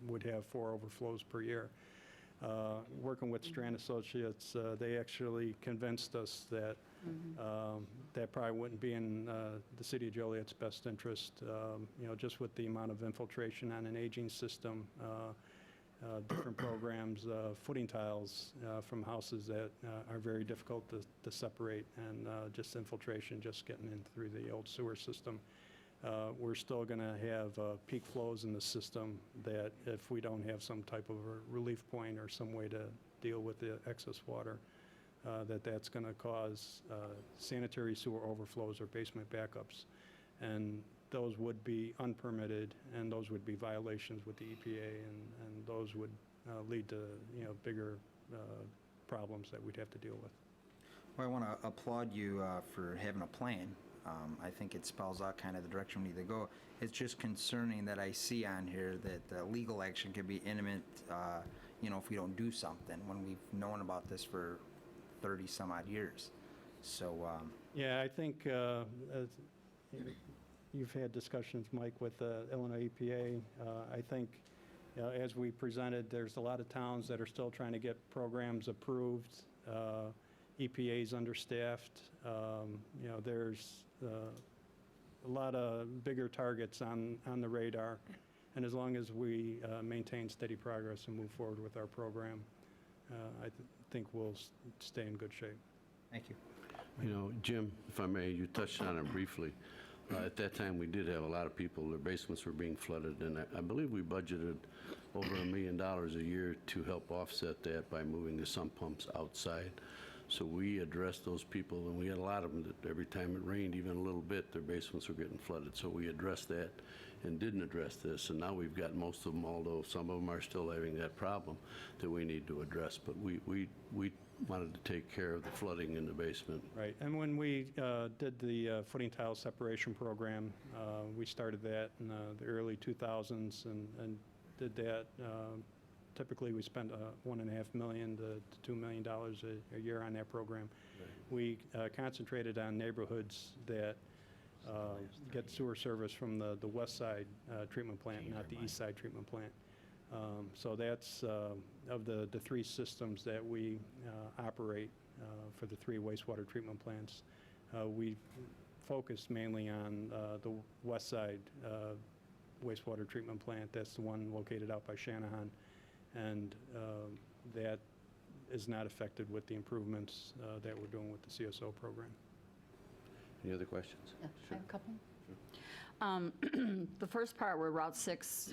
would have 4 overflows per year. Working with Strand Associates, they actually convinced us that that probably wouldn't be in the city of Joliet's best interest, just with the amount of infiltration on an aging system, different programs, footing tiles from houses that are very difficult to separate, and just infiltration just getting in through the old sewer system. We're still going to have peak flows in the system that if we don't have some type of a relief point or some way to deal with the excess water, that's going to cause sanitary sewer overflows or basement backups. And those would be unpermitted, and those would be violations with the EPA, and those would lead to bigger problems that we'd have to deal with. Well, I want to applaud you for having a plan. I think it spells out kind of the direction we need to go. It's just concerning that I see on here that legal action could be imminent, if we don't do something, when we've known about this for 30 some odd years. So yeah, I think you've had discussions, Mike, with the Illinois EPA. I think as we presented, there's a lot of towns that are still trying to get programs approved. EPA's understaffed. There's a lot of bigger targets on the radar. And as long as we maintain steady progress and move forward with our program, I think we'll stay in good shape. thank you. Jim, if I may, you touched on it briefly. At that time, we did have a lot of people, their basements were being flooded, and I believe we budgeted over $1 million a year to help offset that by moving the sump pumps outside. So we addressed those people, and we had a lot of them that every time it rained, even a little bit, their basements were getting flooded. So we addressed that and didn't address this, and now we've got most of them, although some of them are still having that problem that we need to address. But we wanted to take care of the flooding in the basement. Right, and when we did the footing tile separation program, we started that in the early 2000s and did that. Typically, we spend $1.5 million to $2 million a year on that program. We concentrated on neighborhoods that get sewer service from the west side treatment plant, not the east side treatment plant. So that's of the three systems that we operate for the three wastewater treatment plants. We focus mainly on the west side wastewater treatment plant. That's the one located out by Shanahan, and that is not affected with the improvements that we're doing with the CSO program. Any other questions? Yeah, I have a couple. The first part where Route 6,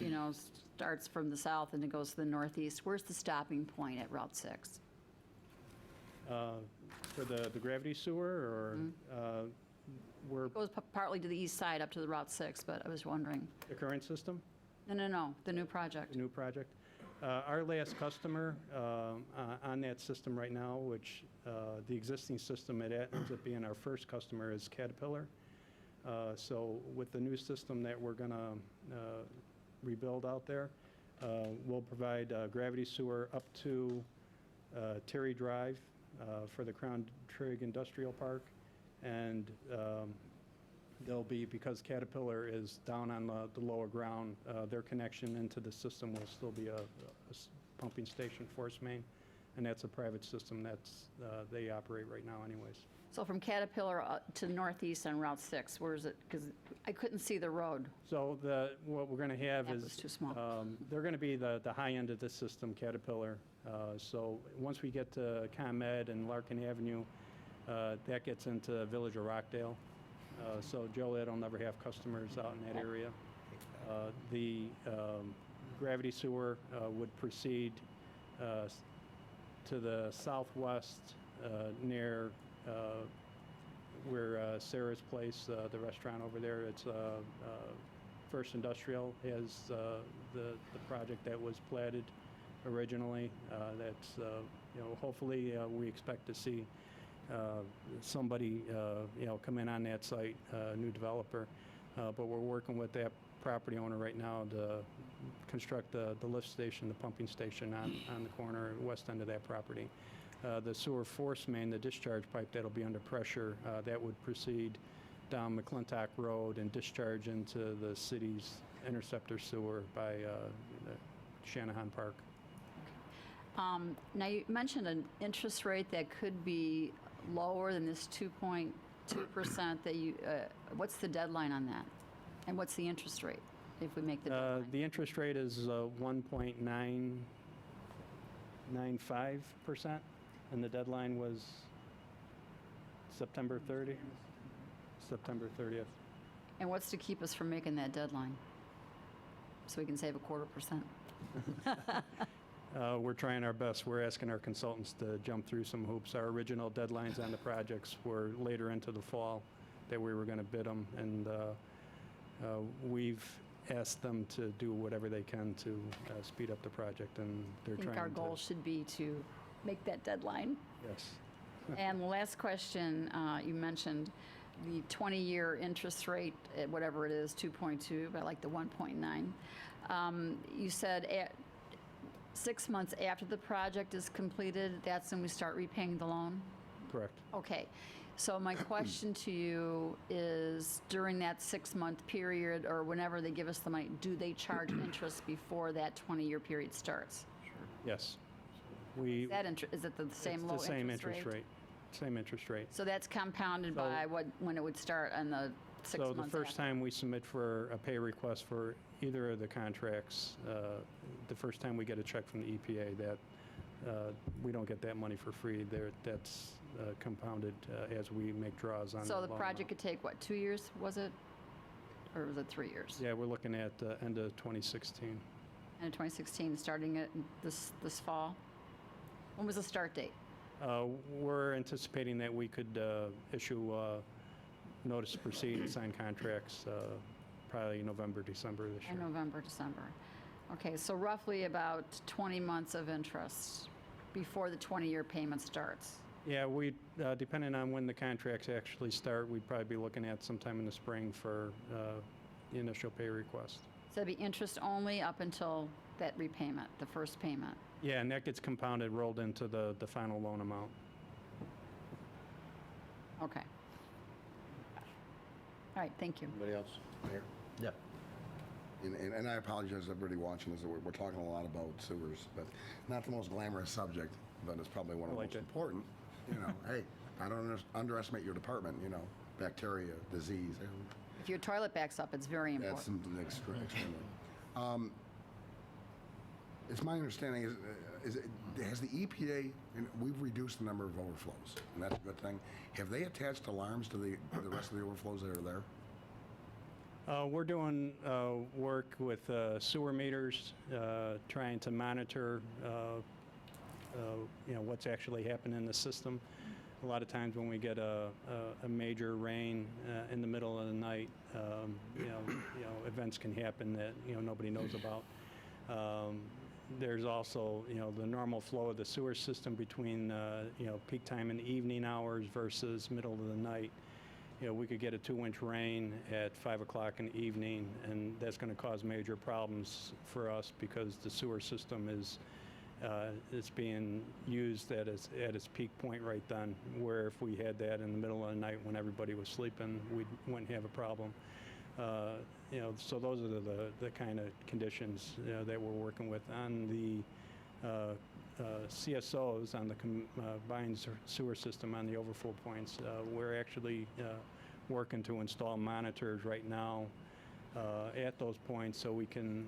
starts from the south and it goes to the northeast, where's the stopping point at Route 6? For the gravity sewer, or we're It goes partly to the east side up to the Route 6, but I was wondering. the current system, No, the new project. the new project. Our last customer on that system right now, which the existing system, it ends up being our first customer, is Caterpillar. So with the new system that we're going to rebuild out there, we'll provide gravity sewer up to Terry Drive for the Crown Trig Industrial Park. And there'll be, because Caterpillar is down on the lower ground, their connection into the system will still be a pumping station force main. And that's a private system that's they operate right now anyways. So from Caterpillar to northeast on Route 6, where is it? Because I couldn't see the road. So what we're going to have That is, was too small. they're going to be the high end of the system, Caterpillar. So once we get to ComEd and Larkin Avenue, that gets into Village of Rockdale. So Joliet will never have customers out in that area. The gravity sewer would proceed to the southwest near where Sarah's Place, the restaurant over there. It's First Industrial has the project that was platted originally. That's hopefully we expect to see somebody come in on that site, a new developer. But we're working with that property owner right now to construct the lift station, the pumping station on the corner west end of that property. The sewer force main, the discharge pipe that'll be under pressure, that would proceed down McClintock Road and discharge into the city's interceptor sewer by Shanahan Park. Now, you mentioned an interest rate that could be lower than this 2.2% that you, what's the deadline on that? And what's the interest rate if we make the deadline? The interest rate is 1.995%, and the deadline was September 30th. September 30th. And what's to keep us from making that deadline? So we can save 0.25%. We're trying our best. We're asking our consultants to jump through some hoops. Our original deadlines on the projects were later into the fall that we were going to bid them, and we've asked them to do whatever they can to speed up the project, and they're I trying think to. our goal should be to make that deadline. Yes. And the last question, you mentioned the 20-year interest rate, at whatever it is, 2.2, but I like the 1.9. You said 6 months after the project is completed, that's when we start repaying the loan? Correct. Okay. So my question to you is, during that 6-month period, or whenever they give us the money, do they charge interest before that 20-year period starts? Yes. We. Is it the same low It's the same interest interest rate. Same interest rate. So that's compounded So- by when it would start on the 6 months So the first after? time we submit for a pay request for either of the contracts, the first time we get a check from the EPA, that we don't get that money for free. That's compounded as we make draws on So the loan project amount. could take, what, 2 years, was it? Or was it 3 years? Yeah, we're looking at end of 2016. And 2016, starting it this fall? When was the start date? We're anticipating that we could issue notice to proceed and sign contracts probably November, December this In year. November, December. Okay, so roughly about 20 months of interest before the 20-year payment starts. Yeah, depending on when the contracts actually start, we'd probably be looking at sometime in the spring for the initial pay request. So it'd be interest only up until that repayment, the first payment. Yeah, and that gets compounded, rolled into the final loan amount. Okay. All right, thank you. Anybody else? Mayor? Yeah. And I apologize to everybody watching this, we're talking a lot about sewers, but not the most glamorous subject, but it's probably one of the like most it. important. You know, hey, I don't underestimate your department, you know, bacteria, disease, If your toilet backs up, it's very that's important. something extremely. It's my understanding, has the EPA, and we've reduced the number of overflows, and that's a good thing. Have they attached alarms to the rest of the overflows that are there? We're doing work with sewer meters, trying to monitor, what's actually happening in the system. A lot of times when we get a major rain in the middle of the night, events can happen that nobody knows about. There's also the normal flow of the sewer system between peak time and evening hours versus middle of the night. We could get a 2-inch rain at 5 o'clock in the evening, and that's going to cause major problems for us because the sewer system is being used at its peak point right then, where if we had that in the middle of the night when everybody was sleeping, we wouldn't have a problem. So those are the kind of conditions that we're working with. On the CSOs, on the combined sewer system, on the overflow points, we're actually working to install monitors right now at those points so we can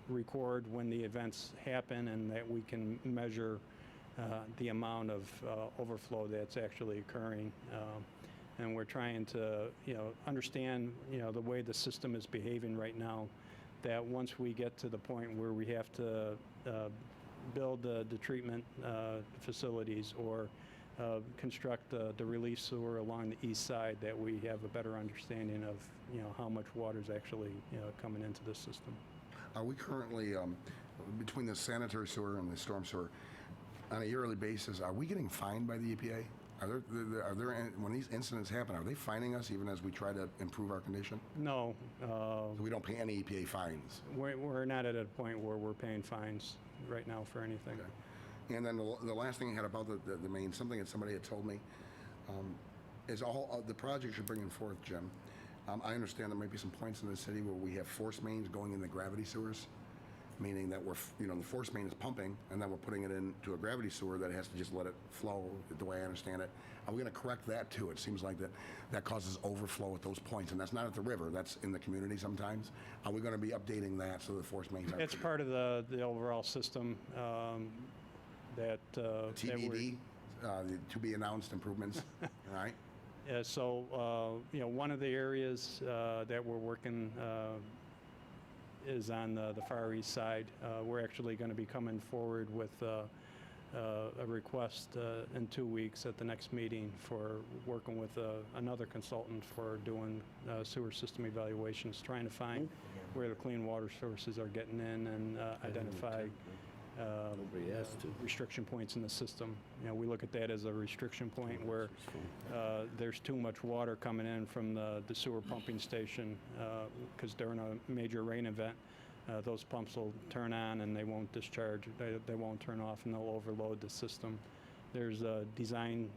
record when the events happen and that we can measure the amount of overflow that's actually occurring. And we're trying to, understand, the way the system is behaving right now, that once we get to the point where we have to build the treatment facilities or construct the relief sewer along the east side, that we have a better understanding of, how much water is actually, coming into the system. Are we currently, between the sanitary sewer and the storm sewer, on a yearly basis, are we getting fined by the EPA? Are there, when these incidents happen, are they fining us even as we try to improve our condition? No, So we don't pay any EPA fines? we're not at a point where we're paying fines right now for anything. Okay. And then the last thing I had about the main, something that somebody had told me, is all the projects you're bringing forth, Jim. I understand there might be some points in the city where we have force mains going in the gravity sewers, meaning that the force main is pumping, and then we're putting it into a gravity sewer that has to just let it flow, the way I understand it. Are we going to correct that too? It seems like that causes overflow at those points, and that's not at the river, that's in the community sometimes. Are we going to be updating that so the force mains are... It's part of the overall system that TBD, the to-be-announced improvements, all right? So, one of the areas that we're working is on the far east side. We're actually going to be coming forward with a request in 2 weeks at the next meeting for working with another consultant for doing sewer system evaluations, trying to find where the clean water sources are getting in and identify Nobody has to. restriction points in the system. We look at that as a restriction point where there's too much water coming in from the sewer pumping station, because during a major rain event, those pumps will turn on and they won't discharge, they won't turn off, and they'll overload the system. There's a design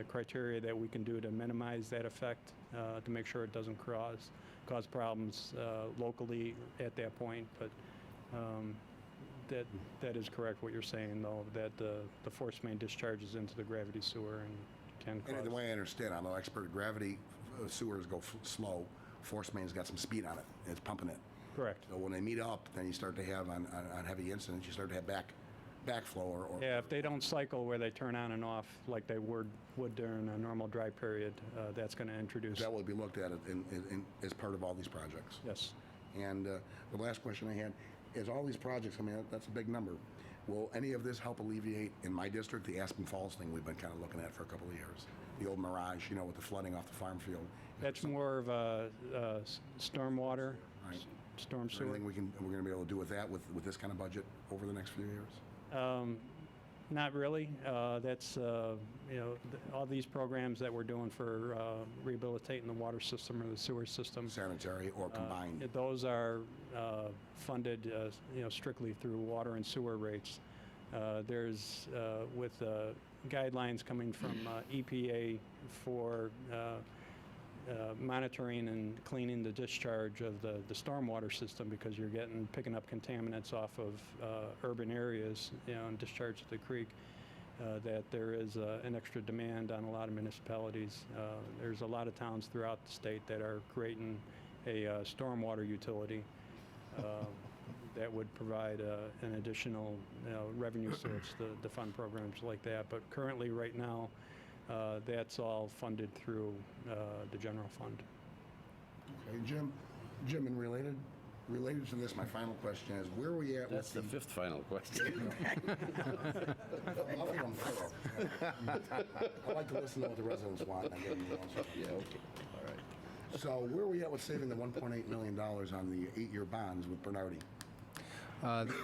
criteria that we can do to minimize that effect, to make sure it doesn't cause problems locally at that point. But that is correct what you're saying, though, that the force main discharges into the gravity sewer and can cause... And the way I understand, I'm no expert, gravity sewers go slow, force main's got some speed on it, it's pumping it. Correct. So when they meet up, then you start to have, on heavy incidents, you start to have backflow or... Yeah, if they don't cycle where they turn on and off like they would during a normal dry period, that's going to introduce... That will be looked at as part of all these projects. Yes. And the last question I had is all these projects, I mean, that's a big number. Will any of this help alleviate, in my district, the Aspen Falls thing we've been kind of looking at for a couple of years? The old Mirage, you know, with the flooding off the farm field. That's more of a stormwater, Right. storm Is there sewer. anything we're going to be able to do with that, with this kind of budget over the next few years? Not really. That's, all these programs that we're doing for rehabilitating the water system or the sewer system. Sanitary or combined? Those are funded, strictly through water and sewer rates. There's, with guidelines coming from EPA for monitoring and cleaning the discharge of the stormwater system, because you're picking up contaminants off of urban areas, and discharge to the creek, that there is an extra demand on a lot of municipalities. There's a lot of towns throughout the state that are creating a stormwater utility that would provide an additional revenue source to fund programs like that. But currently, right now, that's all funded through the general fund. Okay, Jim, and related to this, my final question is, where are we at That's the with fifth final question. I'll leave them thorough. I like to listen to what the residents want, and I give them the answer. Yeah, okay, all right. So where are we at with saving the $1.8 million on the 8-year bonds with Bernardi?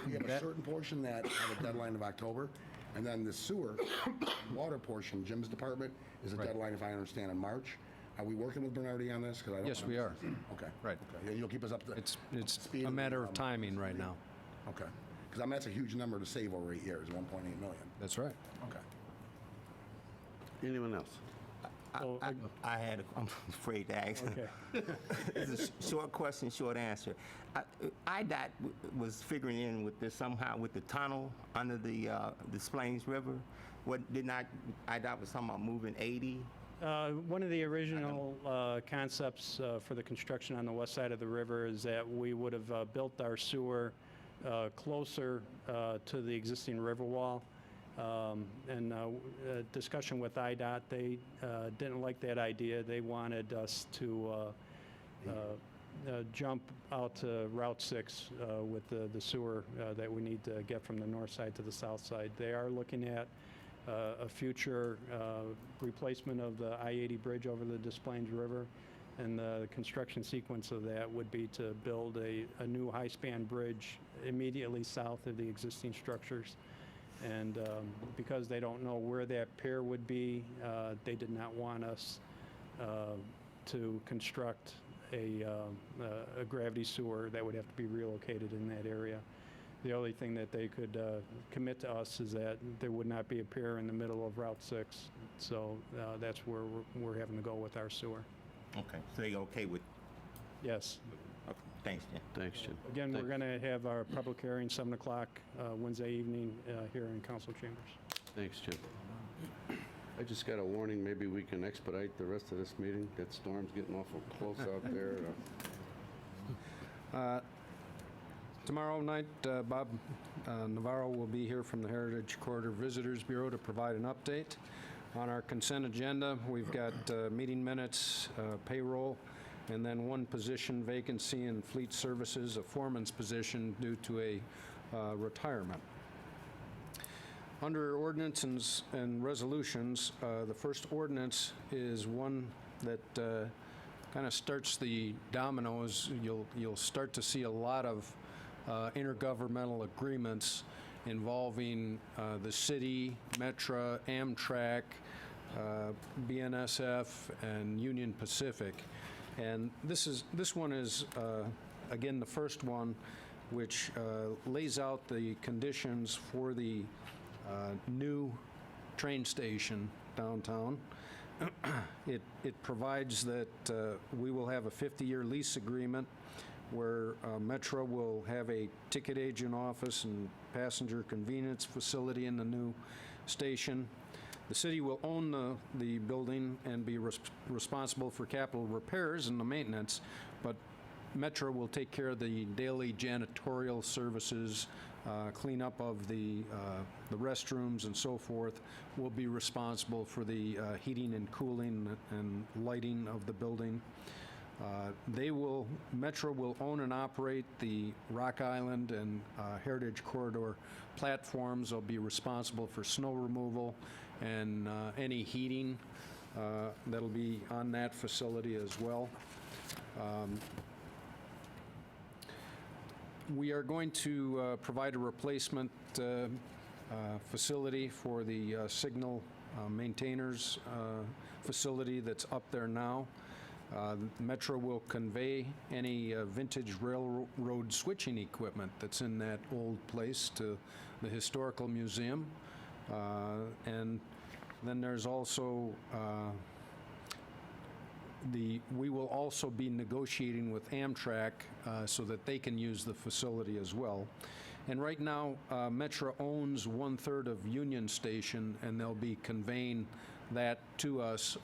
We have a certain portion that have a deadline of October, and then the sewer water portion, Jim's department, is a deadline, if I understand, in March. Are we working with Bernardi on this? 'Cause I don't Yes, wanna- we are. Okay. Right. Okay. Yeah, you'll keep us up to It's speed a of matter the, of timing right now. Okay. Because I mean, that's a huge number to save over 8 years, 1.8 million. That's right. Okay. Anyone else? So, I'm afraid to ask. okay. It's a short question, short answer. IDOT was figuring in with this somehow with the tunnel under the Plains River. IDOT was talking about moving 80? One of the original concepts for the construction on the west side of the river is that we would have built our sewer closer to the existing river wall. And discussion with IDOT, they didn't like that idea. They wanted us to jump out to Route 6 with the sewer that we need to get from the north side to the south side. They are looking at a future replacement of the I-80 bridge over the Des Plaines River, and the construction sequence of that would be to build a new high-span bridge immediately south of the existing structures. And because they don't know where that pier would be, they did not want us to construct a gravity sewer that would have to be relocated in that area. The only thing that they could commit to us is that there would not be a pier in the middle of Route 6. So that's where we're having to go with our sewer. Okay, so you're okay with? Yes. Okay, thanks, Jim. Thanks, Jim. Again, we're going to have our public hearing 7 o'clock Wednesday evening here in council chambers. Thanks, Jim. I just got a warning, maybe we can expedite the rest of this meeting. That storm's getting awful close out there. Tomorrow night, Bob Navarro will be here from the Heritage Corridor Visitors Bureau to provide an update. On our consent agenda, we've got meeting minutes, payroll, and then one position vacancy in Fleet Services, a foreman's position due to a retirement. Under ordinances and resolutions, the first ordinance is one that kind of starts the dominoes. You'll start to see a lot of intergovernmental agreements involving the city, Metra, Amtrak, BNSF, and Union Pacific. And this one is, again, the first one, which lays out the conditions for the new train station downtown. It provides that we will have a 50-year lease agreement where Metra will have a ticket agent office and passenger convenience facility in the new station. The city will own the building and be responsible for capital repairs and the maintenance, but Metra will take care of the daily janitorial services, cleanup of the restrooms and so forth. Will be responsible for the heating and cooling and lighting of the building. Metro will own and operate the Rock Island and Heritage Corridor platforms. They'll be responsible for snow removal and any heating that'll be on that facility as well. We are going to provide a replacement facility for the signal maintainers facility that's up there now. Metro will convey any vintage railroad switching equipment that's in that old place to the Historical Museum. And then there's also we will also be negotiating with Amtrak so that they can use the facility as well. And right now, Metro owns 1/3 of Union Station, and they'll be conveying that to us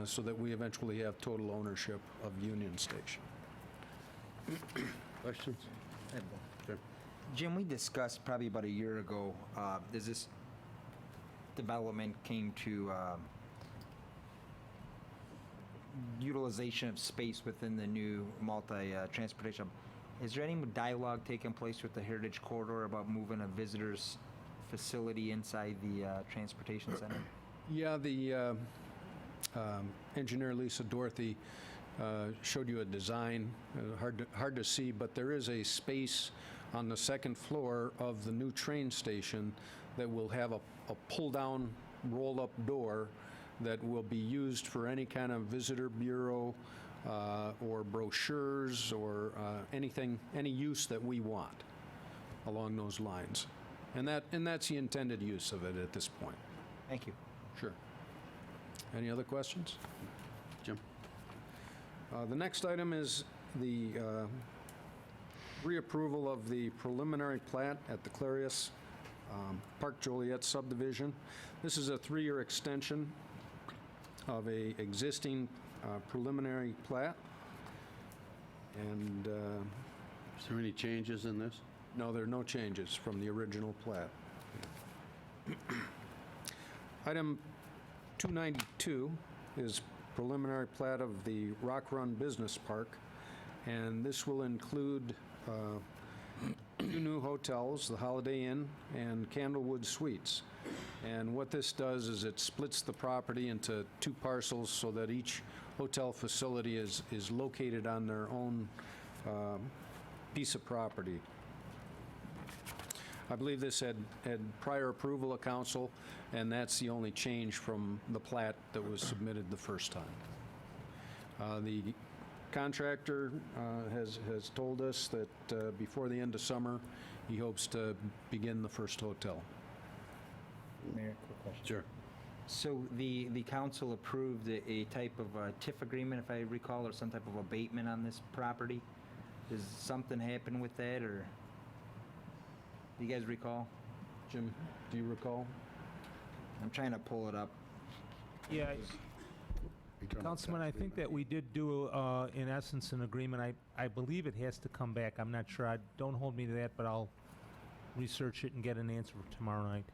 so that we eventually have total ownership of Union Station. Questions? Sure. Jim, we discussed probably about a year ago, as this development came to utilization of space within the new multi-transportation. Is there any dialogue taking place with the Heritage Corridor about moving a visitor's facility inside the transportation center? Yeah, the engineer Lisa Dorothy showed you a design, hard to see, but there is a space on the second floor of the new train station that will have a pull-down, roll-up door that will be used for any kind of visitor bureau or brochures or anything, any use that we want along those lines. And that's the intended use of it at this point. Thank you. Sure. Any other questions? Jim? The next item is the reapproval of the preliminary plat at the Clarius Park Joliet subdivision. This is a 3-year extension of a existing preliminary plat. And Is there any changes in this? no, there are no changes from the original plat. Item 292 is preliminary plat of the Rock Run Business Park, and this will include 2 new hotels, the Holiday Inn and Candlewood Suites. And what this does is it splits the property into 2 parcels so that each hotel facility is located on their own piece of property. I believe this had prior approval of council, and that's the only change from the plat that was submitted the first time. The contractor has told us that before the end of summer, he hopes to begin the first hotel. Mayor, quick question. Sure. So the council approved a type of TIF agreement, if I recall, or some type of abatement on this property. Does something happen with that, or do you guys recall? Jim, do you recall? I'm trying to pull it up. Yeah, You talking about Councilman, I tax think that abatement? we did do, in essence, an agreement. I believe it has to come back. I'm not sure. Don't hold me to that, but I'll research it and get an answer tomorrow night.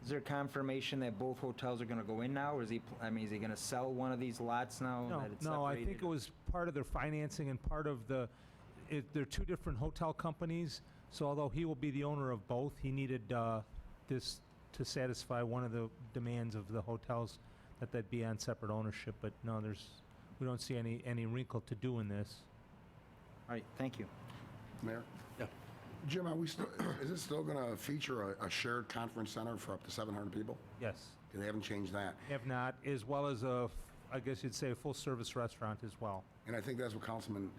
Is there confirmation that both hotels are going to go in now, or is he going to sell one of these lots now? No, that it's no, I think separated? it was part of their financing and part of they're 2 different hotel companies, so although he will be the owner of both, he needed this to satisfy one of the demands of the hotels, that they'd be on separate ownership, but no, we don't see any wrinkle to doing this. All right, thank you. Mayor? Yeah. Jim, is it still going to feature a shared conference center for up to 700 people? Yes, They haven't changed that. have not, as well as I guess you'd say a full-service restaurant as well. And I think that's what Councilman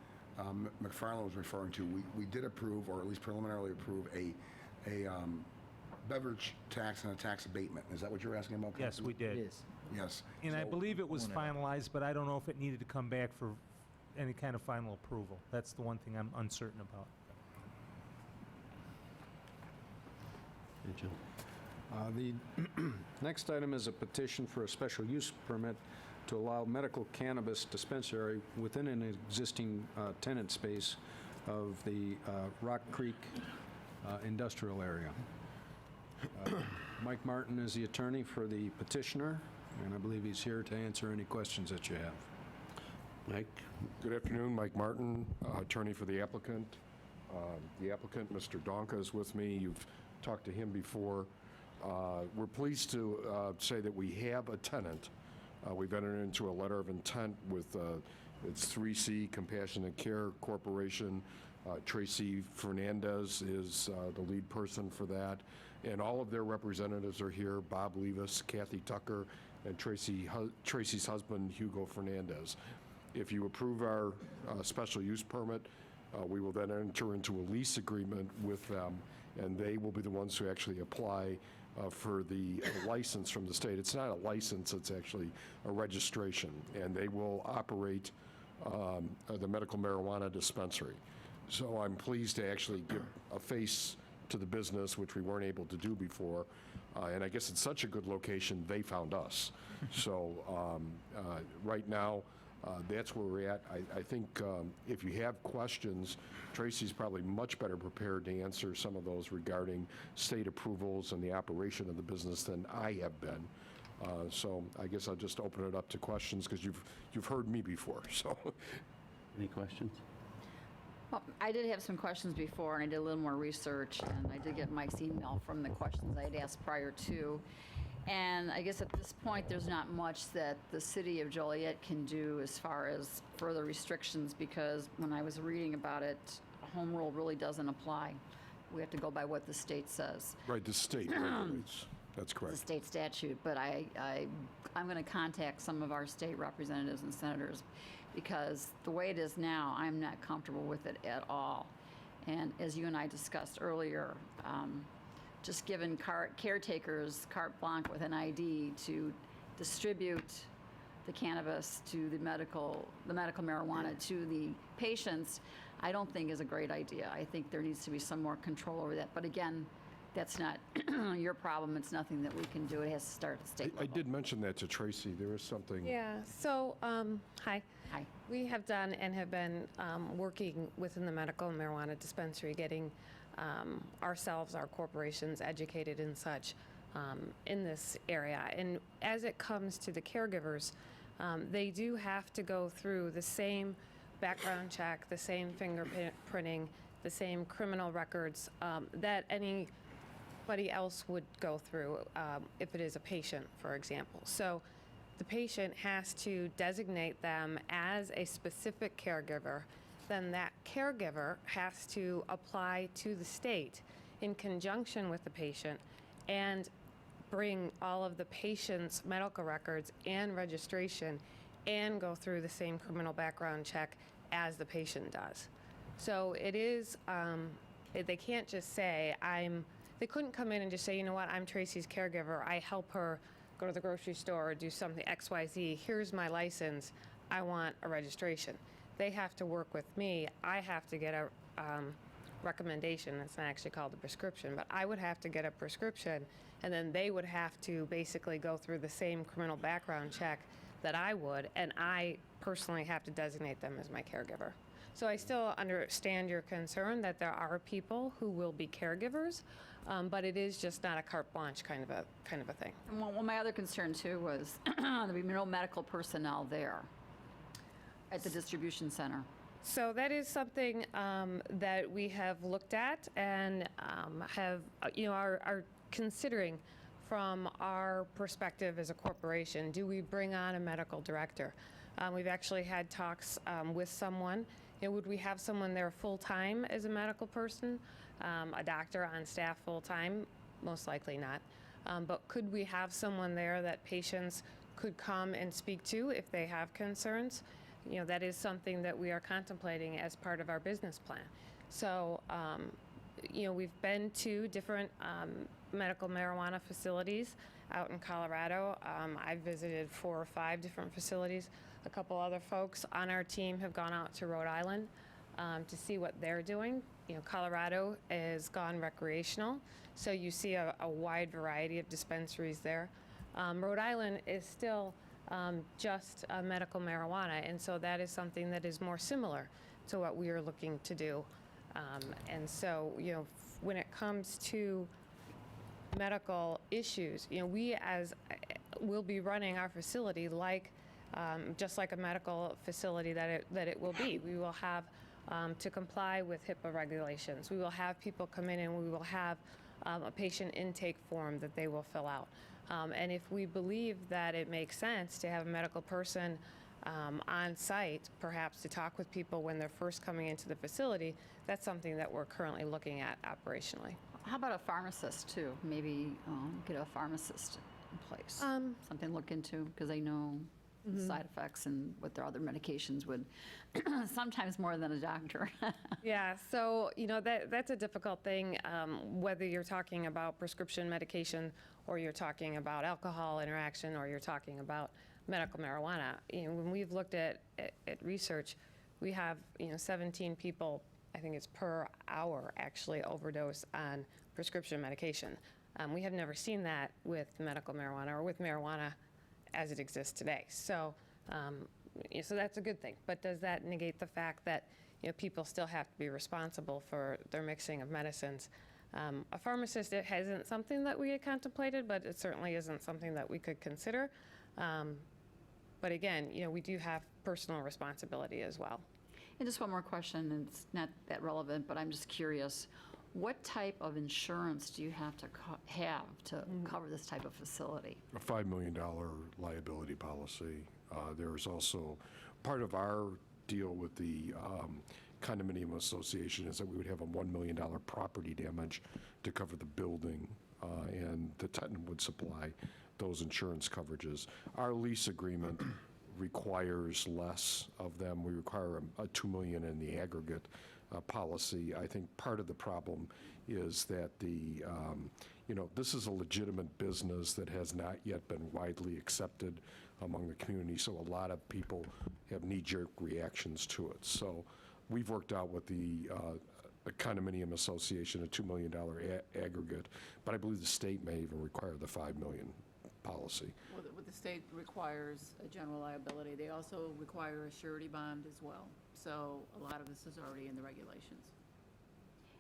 McFarland was referring to. We did approve, or at least preliminarily approve, a beverage tax and a tax abatement. Is that what you're asking about, Yes, we Councilman? It did. is. Yes. And I So- believe it was Pulling it up. finalized, but I don't know if it needed to come back for any kind of final approval. That's the one thing I'm uncertain about. Hey, Jim? The next item is a petition for a special use permit to allow medical cannabis dispensary within an existing tenant space of the Rock Creek industrial area. Mike Martin is the attorney for the petitioner, and I believe he's here to answer any questions that you have. Mike? Good afternoon, Mike Martin, attorney for the applicant. The applicant, Mr. Donka, is with me. You've talked to him before. We're pleased to say that we have a tenant. We've entered into a letter of intent with it's 3C Compassionate Care Corporation. Tracy Fernandez is the lead person for that. And all of their representatives are here, Bob Levis, Kathy Tucker, and Tracy's husband, Hugo Fernandez. If you approve our special use permit, we will then enter into a lease agreement with them, and they will be the ones who actually apply for the license from the state. It's not a license, it's actually a registration, and they will operate the medical marijuana dispensary. So I'm pleased to actually give a face to the business, which we weren't able to do before. And I guess it's such a good location, they found us. So right now, that's where we're at. I think if you have questions, Tracy's probably much better prepared to answer some of those regarding state approvals and the operation of the business than I have been. So I guess I'll just open it up to questions because you've heard me before. So, Any questions? Well, I did have some questions before, and I did a little more research, and I did get Mike's email from the questions I had asked prior to. And I guess at this point, there's not much that the city of Joliet can do as far as further restrictions, because when I was reading about it, home rule really doesn't apply. We have to go by what the state says. right, the state regulates. That's It's a correct. state statute, but I'm going to contact some of our state representatives and senators, because the way it is now, I'm not comfortable with it at all. And as you and I discussed earlier, just giving caretakers carte blanche with an ID to distribute the cannabis to the medical marijuana to the patients, I don't think is a great idea. I think there needs to be some more control over that. But again, that's not your problem. It's nothing that we can do. It has to start at the state I level. did mention that to Tracy. There is something. Yeah, so, hi. Hi. We have done and have been working within the medical marijuana dispensary, getting ourselves, our corporations, educated and such in this area. And as it comes to the caregivers, they do have to go through the same background check, the same fingerprinting, the same criminal records that anybody else would go through if it is a patient, for example. So the patient has to designate them as a specific caregiver. Then that caregiver has to apply to the state in conjunction with the patient and bring all of the patient's medical records and registration and go through the same criminal background check as the patient does. So it is, they can't just say, they couldn't come in and just say, you know what, I'm Tracy's caregiver, I help her go to the grocery store or do something XYZ, here's my license, I want a registration. They have to work with me, I have to get a recommendation, it's not actually called a prescription, but I would have to get a prescription, and then they would have to basically go through the same criminal background check that I would, and I personally have to designate them as my caregiver. So I still understand your concern that there are people who will be caregivers, but it is just not a carte blanche kind of a thing. And well, my other concern too was there'd be no medical personnel there at the distribution center. So that is something that we have looked at and have, are considering from our perspective as a corporation. Do we bring on a medical director? We've actually had talks with someone. Would we have someone there full-time as a medical person? A doctor on staff full-time? Most likely not. But could we have someone there that patients could come and speak to if they have concerns? That is something that we are contemplating as part of our business plan. So, we've been to different medical marijuana facilities out in Colorado. I've visited 4 or 5 different facilities. A couple other folks on our team have gone out to Rhode Island to see what they're doing. Colorado is gone recreational, so you see a wide variety of dispensaries there. Rhode Island is still just medical marijuana, and so that is something that is more similar to what we are looking to do. And so, when it comes to medical issues, we will be running our facility like just like a medical facility that it will be. We will have to comply with HIPAA regulations. We will have people come in and we will have a patient intake form that they will fill out. And if we believe that it makes sense to have a medical person on site, perhaps to talk with people when they're first coming into the facility, that's something that we're currently looking at operationally. How about a pharmacist, too? Maybe get a pharmacist in place. Something to look into, because I know the side effects and what their other medications would, sometimes more than a doctor. Yeah, so, that's a difficult thing, whether you're talking about prescription medication or you're talking about alcohol interaction or you're talking about medical marijuana. When we've looked at research, we have, 17 people, I think it's per hour, actually overdose on prescription medication. We have never seen that with medical marijuana or with marijuana as it exists today. So, so that's a good thing. But does that negate the fact that people still have to be responsible for their mixing of medicines? A pharmacist, it isn't something that we had contemplated, but it certainly isn't something that we could consider. But again, we do have personal responsibility as well. And just one more question, and it's not that relevant, but I'm just curious. What type of insurance do you have to cover this type of facility? A $5 million liability policy. There's also, part of our deal with the condominium association is that we would have a $1 million property damage to cover the building, and the tenant would supply those insurance coverages. Our lease agreement requires less of them. We require a $2 million in the aggregate policy. I think part of the problem is that this is a legitimate business that has not yet been widely accepted among the community, so a lot of people have knee-jerk reactions to it. So we've worked out with the condominium association a $2 million aggregate, but I believe the state may even require the $5 million policy. Well, the state requires a general liability. They also require a surety bond as well. So a lot of this is already in the regulations.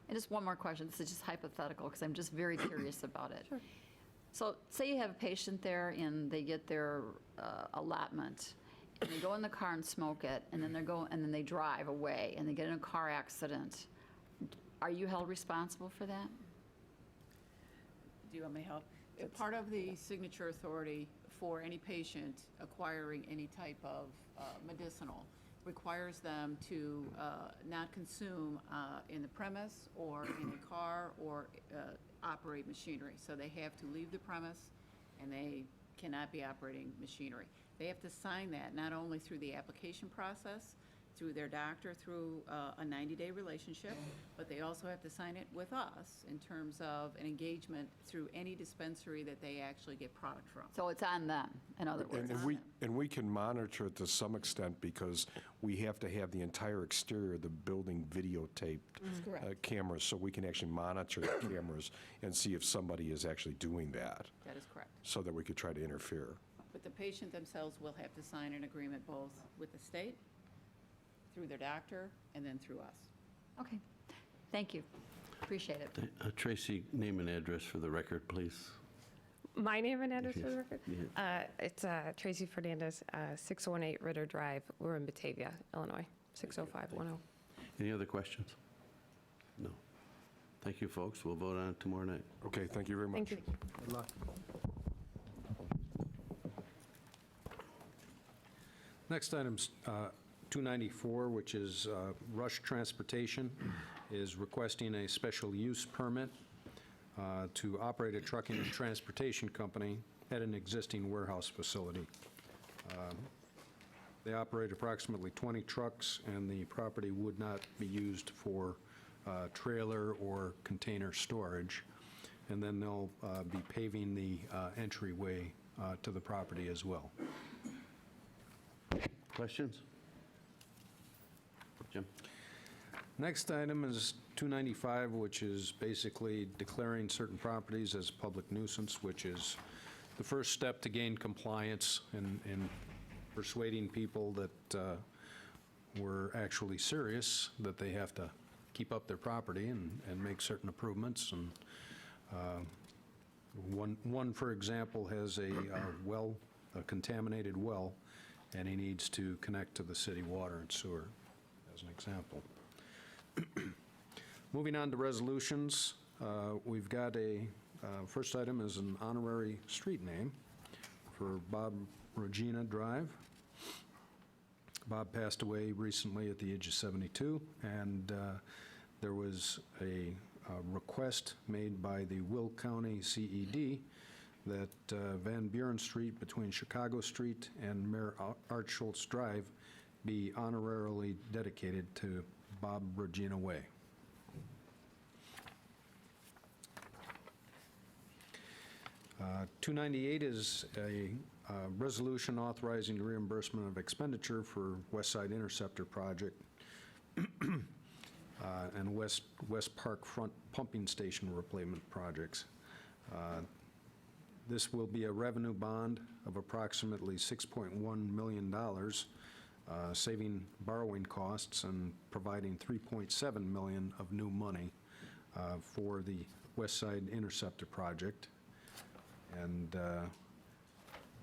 And just one more question. This is just hypothetical, because I'm just very curious about it. Sure. So say you have a patient there and they get their allotment, and they go in the car and smoke it, and then they drive away and they get in a car accident. Are you held responsible for that? Do you want me to help? Part of the signature authority for any patient acquiring any type of medicinal requires them to not consume in the premise or in a car or operate machinery. So they have to leave the premise and they cannot be operating machinery. They have to sign that not only through the application process, through their doctor, through a 90-day relationship, but they also have to sign it with us in terms of an engagement through any dispensary that they actually get product from. So it's on them, in other words. And we can monitor it to some extent because we have to have the entire exterior of the building videotaped cameras, so we can actually monitor the cameras and see if somebody is actually doing that. That is correct. So that we could try to interfere. But the patient themselves will have to sign an agreement both with the state, through their doctor, and then through us. Okay. Thank you. Appreciate it. Tracy, name and address for the record, please. My name and address for the Yes. record? Yeah. It's Tracy Fernandez, 618 Ritter Drive. We're in Batavia, Illinois, 60510. Any other questions? No. Thank you, folks. We'll vote on it tomorrow night. Okay, thank you very much. Thank you. Good luck. Next item's 294, which is Rush Transportation, is requesting a special use permit to operate a trucking and transportation company at an existing warehouse facility. They operate approximately 20 trucks, and the property would not be used for trailer or container storage. And then they'll be paving the entryway to the property as well. Questions? Jim? Next item is 295, which is basically declaring certain properties as public nuisance, which is the first step to gain compliance and persuading people that we're actually serious, that they have to keep up their property and make certain improvements. And one, for example, has a contaminated well, and he needs to connect to the city water and sewer, as an example. Moving on to resolutions, we've got first item is an honorary street name for Bob Regina Drive. Bob passed away recently at the age of 72, and there was a request made by the Will County CED that Van Buren Street between Chicago Street and Mayor Art Schultz Drive be honorarily dedicated to Bob Regina Way. 298 is a resolution authorizing the reimbursement of expenditure for West Side Interceptor Project and West Park Front Pumping Station replacement projects. This will be a revenue bond of approximately $6.1 million, saving borrowing costs and providing $3.7 million of new money for the West Side Interceptor project. And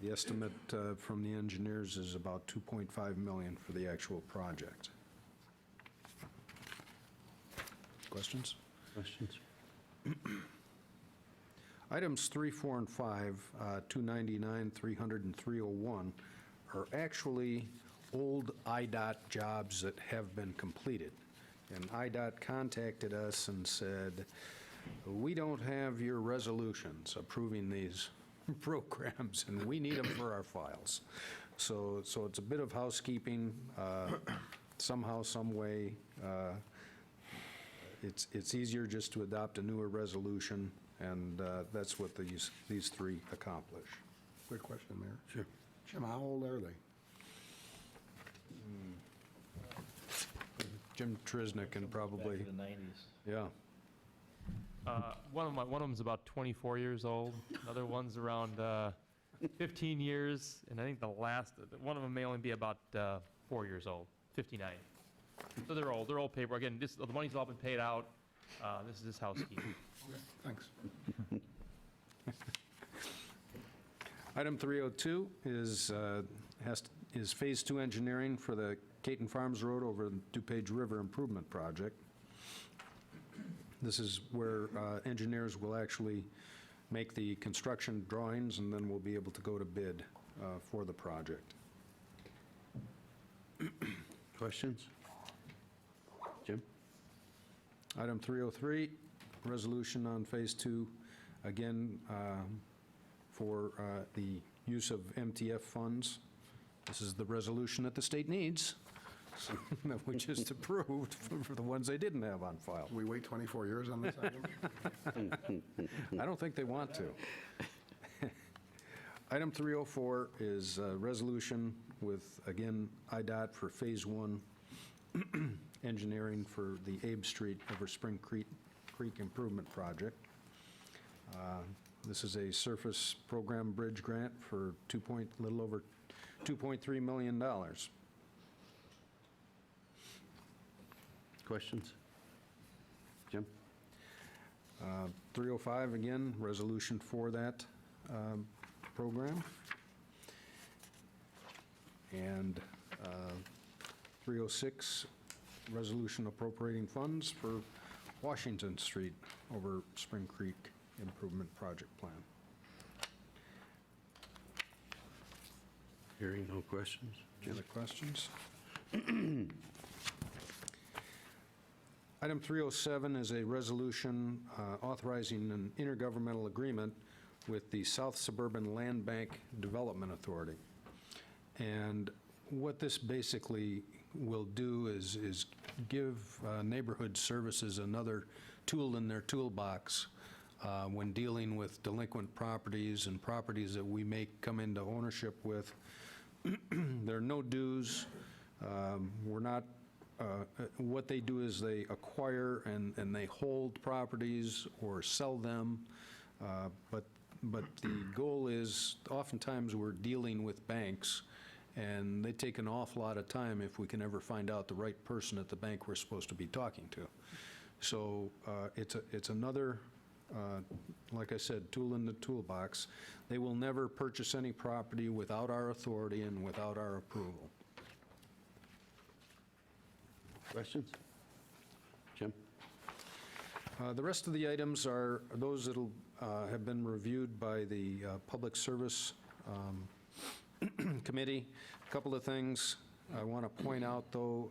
the estimate from the engineers is about $2.5 million for the actual project. Questions? Questions? Items 3, 4, and 5, 299, 300, and 301 are actually old IDOT jobs that have been completed. And IDOT contacted us and said, we don't have your resolutions approving these programs, and we need them for our files. So it's a bit of housekeeping. Somehow, some way, it's easier just to adopt a newer resolution, and that's what these three accomplish. Quick question, Mayor. Sure. Jim, how old are they? Jim Trisnick can probably, Back in the 90s. yeah. One of them's about 24 years old. Another one's around 15 years, and I think one of them may only be about 4 years old, 59. So they're old. They're old paper. Again, the money's all been paid out. This is just housekeeping. Okay, thanks. Item 302 is Phase 2 engineering for the Caton Farms Road over the DuPage River Improvement Project. This is where engineers will actually make the construction drawings, and then we'll be able to go to bid for the project. Questions? Jim? Item 303, resolution on Phase 2, again, for the use of MTF funds. This is the resolution that the state needs, that we just approved for the ones they didn't have on file. We wait 24 years on this item? I don't think they want to. Item 304 is a resolution with, again, IDOT for Phase 1 engineering for the Abe Street over Spring Creek Improvement Project. This is a surface program bridge grant for little over $2.3 million. Questions? Jim? 305, again, resolution for that program. And 306, resolution appropriating funds for Washington Street over Spring Creek Improvement Project Plan. Hearing no questions? Any other questions? Item 307 is a resolution authorizing an intergovernmental agreement with the South Suburban Land Bank Development Authority. And what this basically will do is give neighborhood services another tool in their toolbox when dealing with delinquent properties and properties that we may come into ownership with. There are no dues. We're not, what they do is they acquire and they hold properties or sell them. But the goal is, oftentimes we're dealing with banks, and they take an awful lot of time if we can ever find out the right person at the bank we're supposed to be talking to. So it's another like I said, tool in the toolbox. They will never purchase any property without our authority and without our approval. Questions? Jim? The rest of the items are those that have been reviewed by the Public Service Committee. A couple of things I want to point out, though.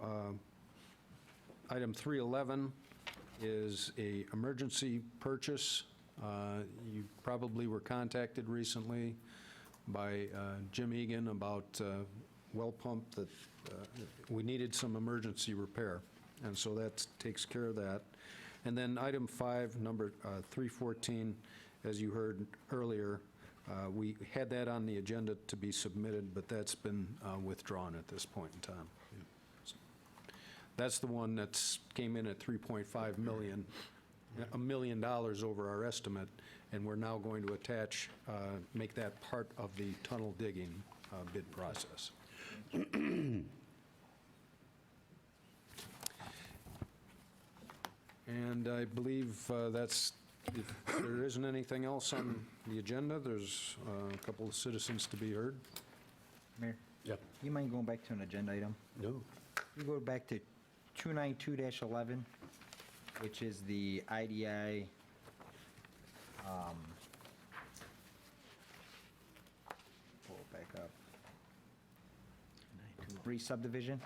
Item 311 is a emergency purchase. You probably were contacted recently by Jim Egan about well pump that we needed some emergency repair, and so that takes care of that. And then item 5, number 314, as you heard earlier, we had that on the agenda to be submitted, but that's been withdrawn at this point in time. That's the one that came in at $3.5 million, $1 million over our estimate, and we're now going to make that part of the tunnel digging bid process. And I believe that's, if there isn't anything else on the agenda, there's a couple of citizens to be heard. Mayor? Yep. You mind going back to an agenda item? No. You go back to 292-11, which is the IDI, pull it back up. Re-subdivision.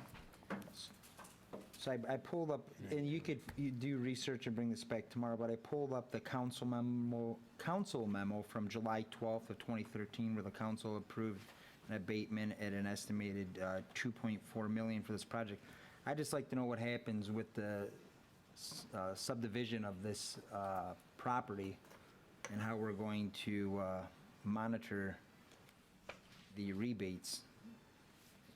So I pulled up, and you do research and bring this back tomorrow, but I pulled up the council memo from July 12th of 2013, where the council approved an abatement at an estimated $2.4 million for this project. I'd just like to know what happens with the subdivision of this property and how we're going to monitor the rebates.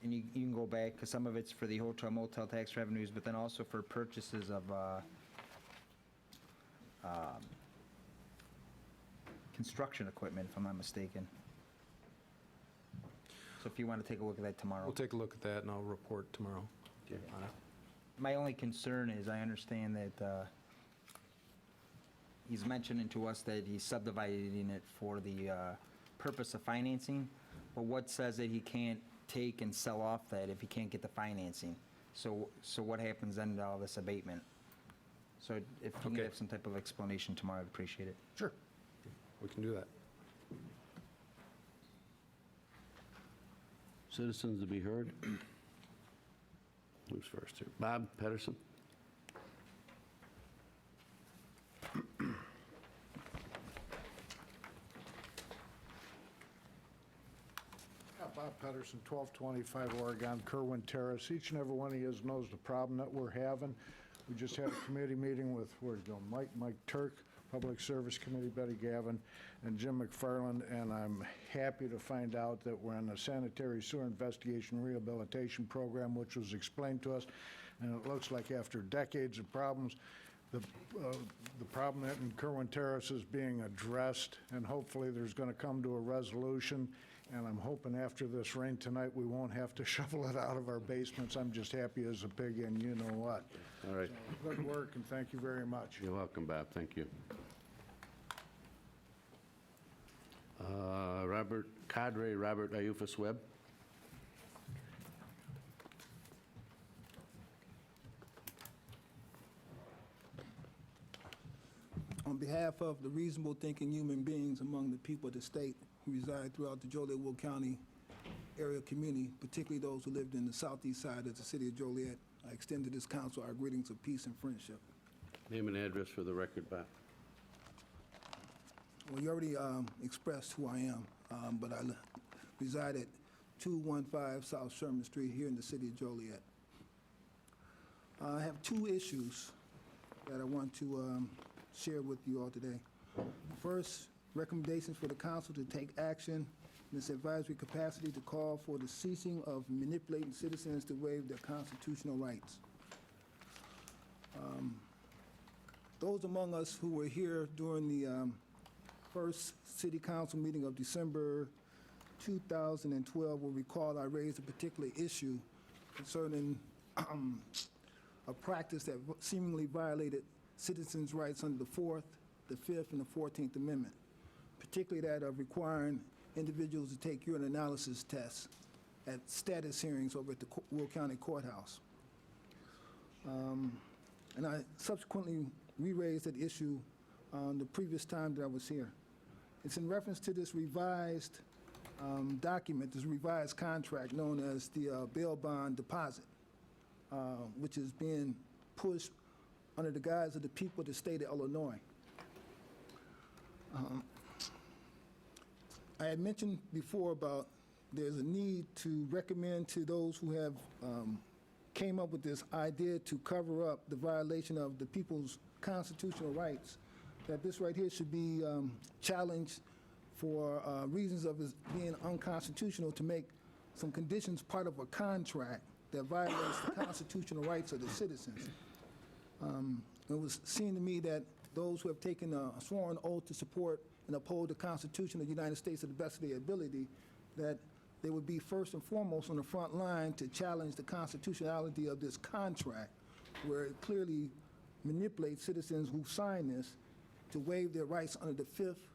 And you can go back, because some of it's for the hotel motel tax revenues, but then also for purchases of construction equipment, if I'm not mistaken. So if you want to take a look at that tomorrow. We'll take a look at that, and I'll report tomorrow. Okay. on it. My only concern is, I understand that he's mentioning to us that he's subdividing it for the purpose of financing, but what says that he can't take and sell off that if he can't get the financing? So what happens then to all this abatement? So if you can have some type of explanation tomorrow, I'd appreciate it. Sure. We can do that. Citizens to be heard? Who's first here? Bob Pedersen? Bob Pedersen, 1225 Oregon, Kerwin Terrace. Each and every one of you knows the problem that we're having. We just had a committee meeting with, where'd it go, Mike Turk, Public Service Committee, Betty Gavin, and Jim McFarland, and I'm happy to find out that we're in a sanitary sewer investigation rehabilitation program, which was explained to us, and it looks like after decades of problems, the problem in Kerwin Terrace is being addressed, and hopefully there's going to come to a resolution. And I'm hoping after this rain tonight, we won't have to shovel it out of our basements. I'm just happy as a pig, and you know what. All right. So, good work, and thank you very much. You're welcome, Bob. Thank you. Robert Iufus Webb. On behalf of the reasonable thinking human beings among the people of the state who reside throughout the Joliet-Will County area community, particularly those who lived in the southeast side of the city of Joliet, I extend to this council our greetings of peace and friendship. Name and address for the record, Bob. Well, you already expressed who I am, but I reside at 215 South Sherman Street here in the city of Joliet. I have two issues that I want to share with you all today. First, recommendations for the council to take action in its advisory capacity to call for the ceasing of manipulating citizens to waive their constitutional rights. Those among us who were here during the first city council meeting of December 2012 will recall I raised a particular issue concerning a practice that seemingly violated citizens' rights under the 4th, the Fifth and the 14th Amendment, particularly that of requiring individuals to take urine analysis tests at status hearings over at the Will County Courthouse. And I subsequently re-raised that issue the previous time that I was here. It's in reference to this revised document, this revised contract known as the bail bond deposit, which is being pushed under the guise of the people of the state of Illinois. I had mentioned before about there's a need to recommend to those who have came up with this idea to cover up the violation of the people's constitutional rights, that this right here should be challenged for reasons of it being unconstitutional, to make some conditions part of a contract that violates the constitutional rights of the citizens. It was seen to me that those who have taken a sworn oath to support and uphold the Constitution of the United States to the best of their ability, that they would be first and foremost on the front line to challenge the constitutionality of this contract, where it clearly manipulates citizens who sign this to waive their rights under the Fifth,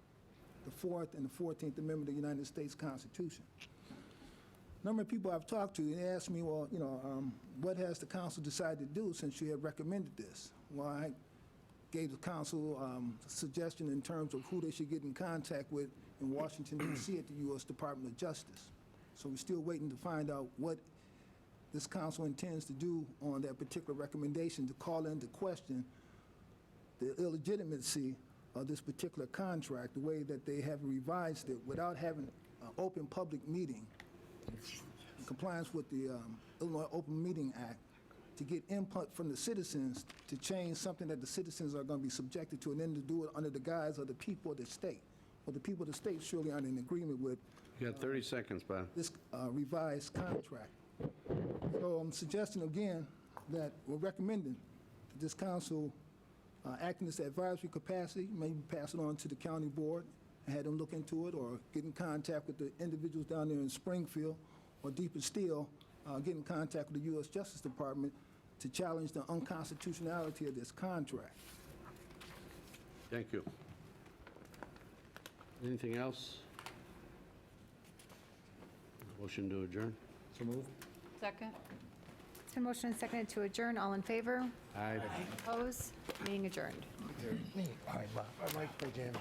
the Fourth, and the 14th Amendment of the United States Constitution. A number of people I've talked to, they asked me, well, what has the council decided to do since you have recommended this? Well, I gave the council a suggestion in terms of who they should get in contact with in Washington, D.C. at the U.S. Department of Justice. So we're still waiting to find out what this council intends to do on that particular recommendation, to call into question the illegitimacy of this particular contract, the way that they have revised it without having an open public meeting in compliance with the Illinois Open Meeting Act, to get input from the citizens to change something that the citizens are going to be subjected to, and then to do it under the guise of the people of the state. Well, the people of the state surely aren't in agreement with You got 30 seconds, Bob. this revised contract. So I'm suggesting again that we're recommending that this council act in this advisory capacity, maybe pass it on to the county board and have them look into it, or get in contact with the individuals down there in Springfield, or deeper still, get in contact with the U.S. Justice Department to challenge the unconstitutionality of this contract. Thank you. Anything else? Motion to adjourn? So move. Second? It's been motion and seconded to adjourn. All in favor? Aye. Opposed? Meeting adjourned. I like play jam.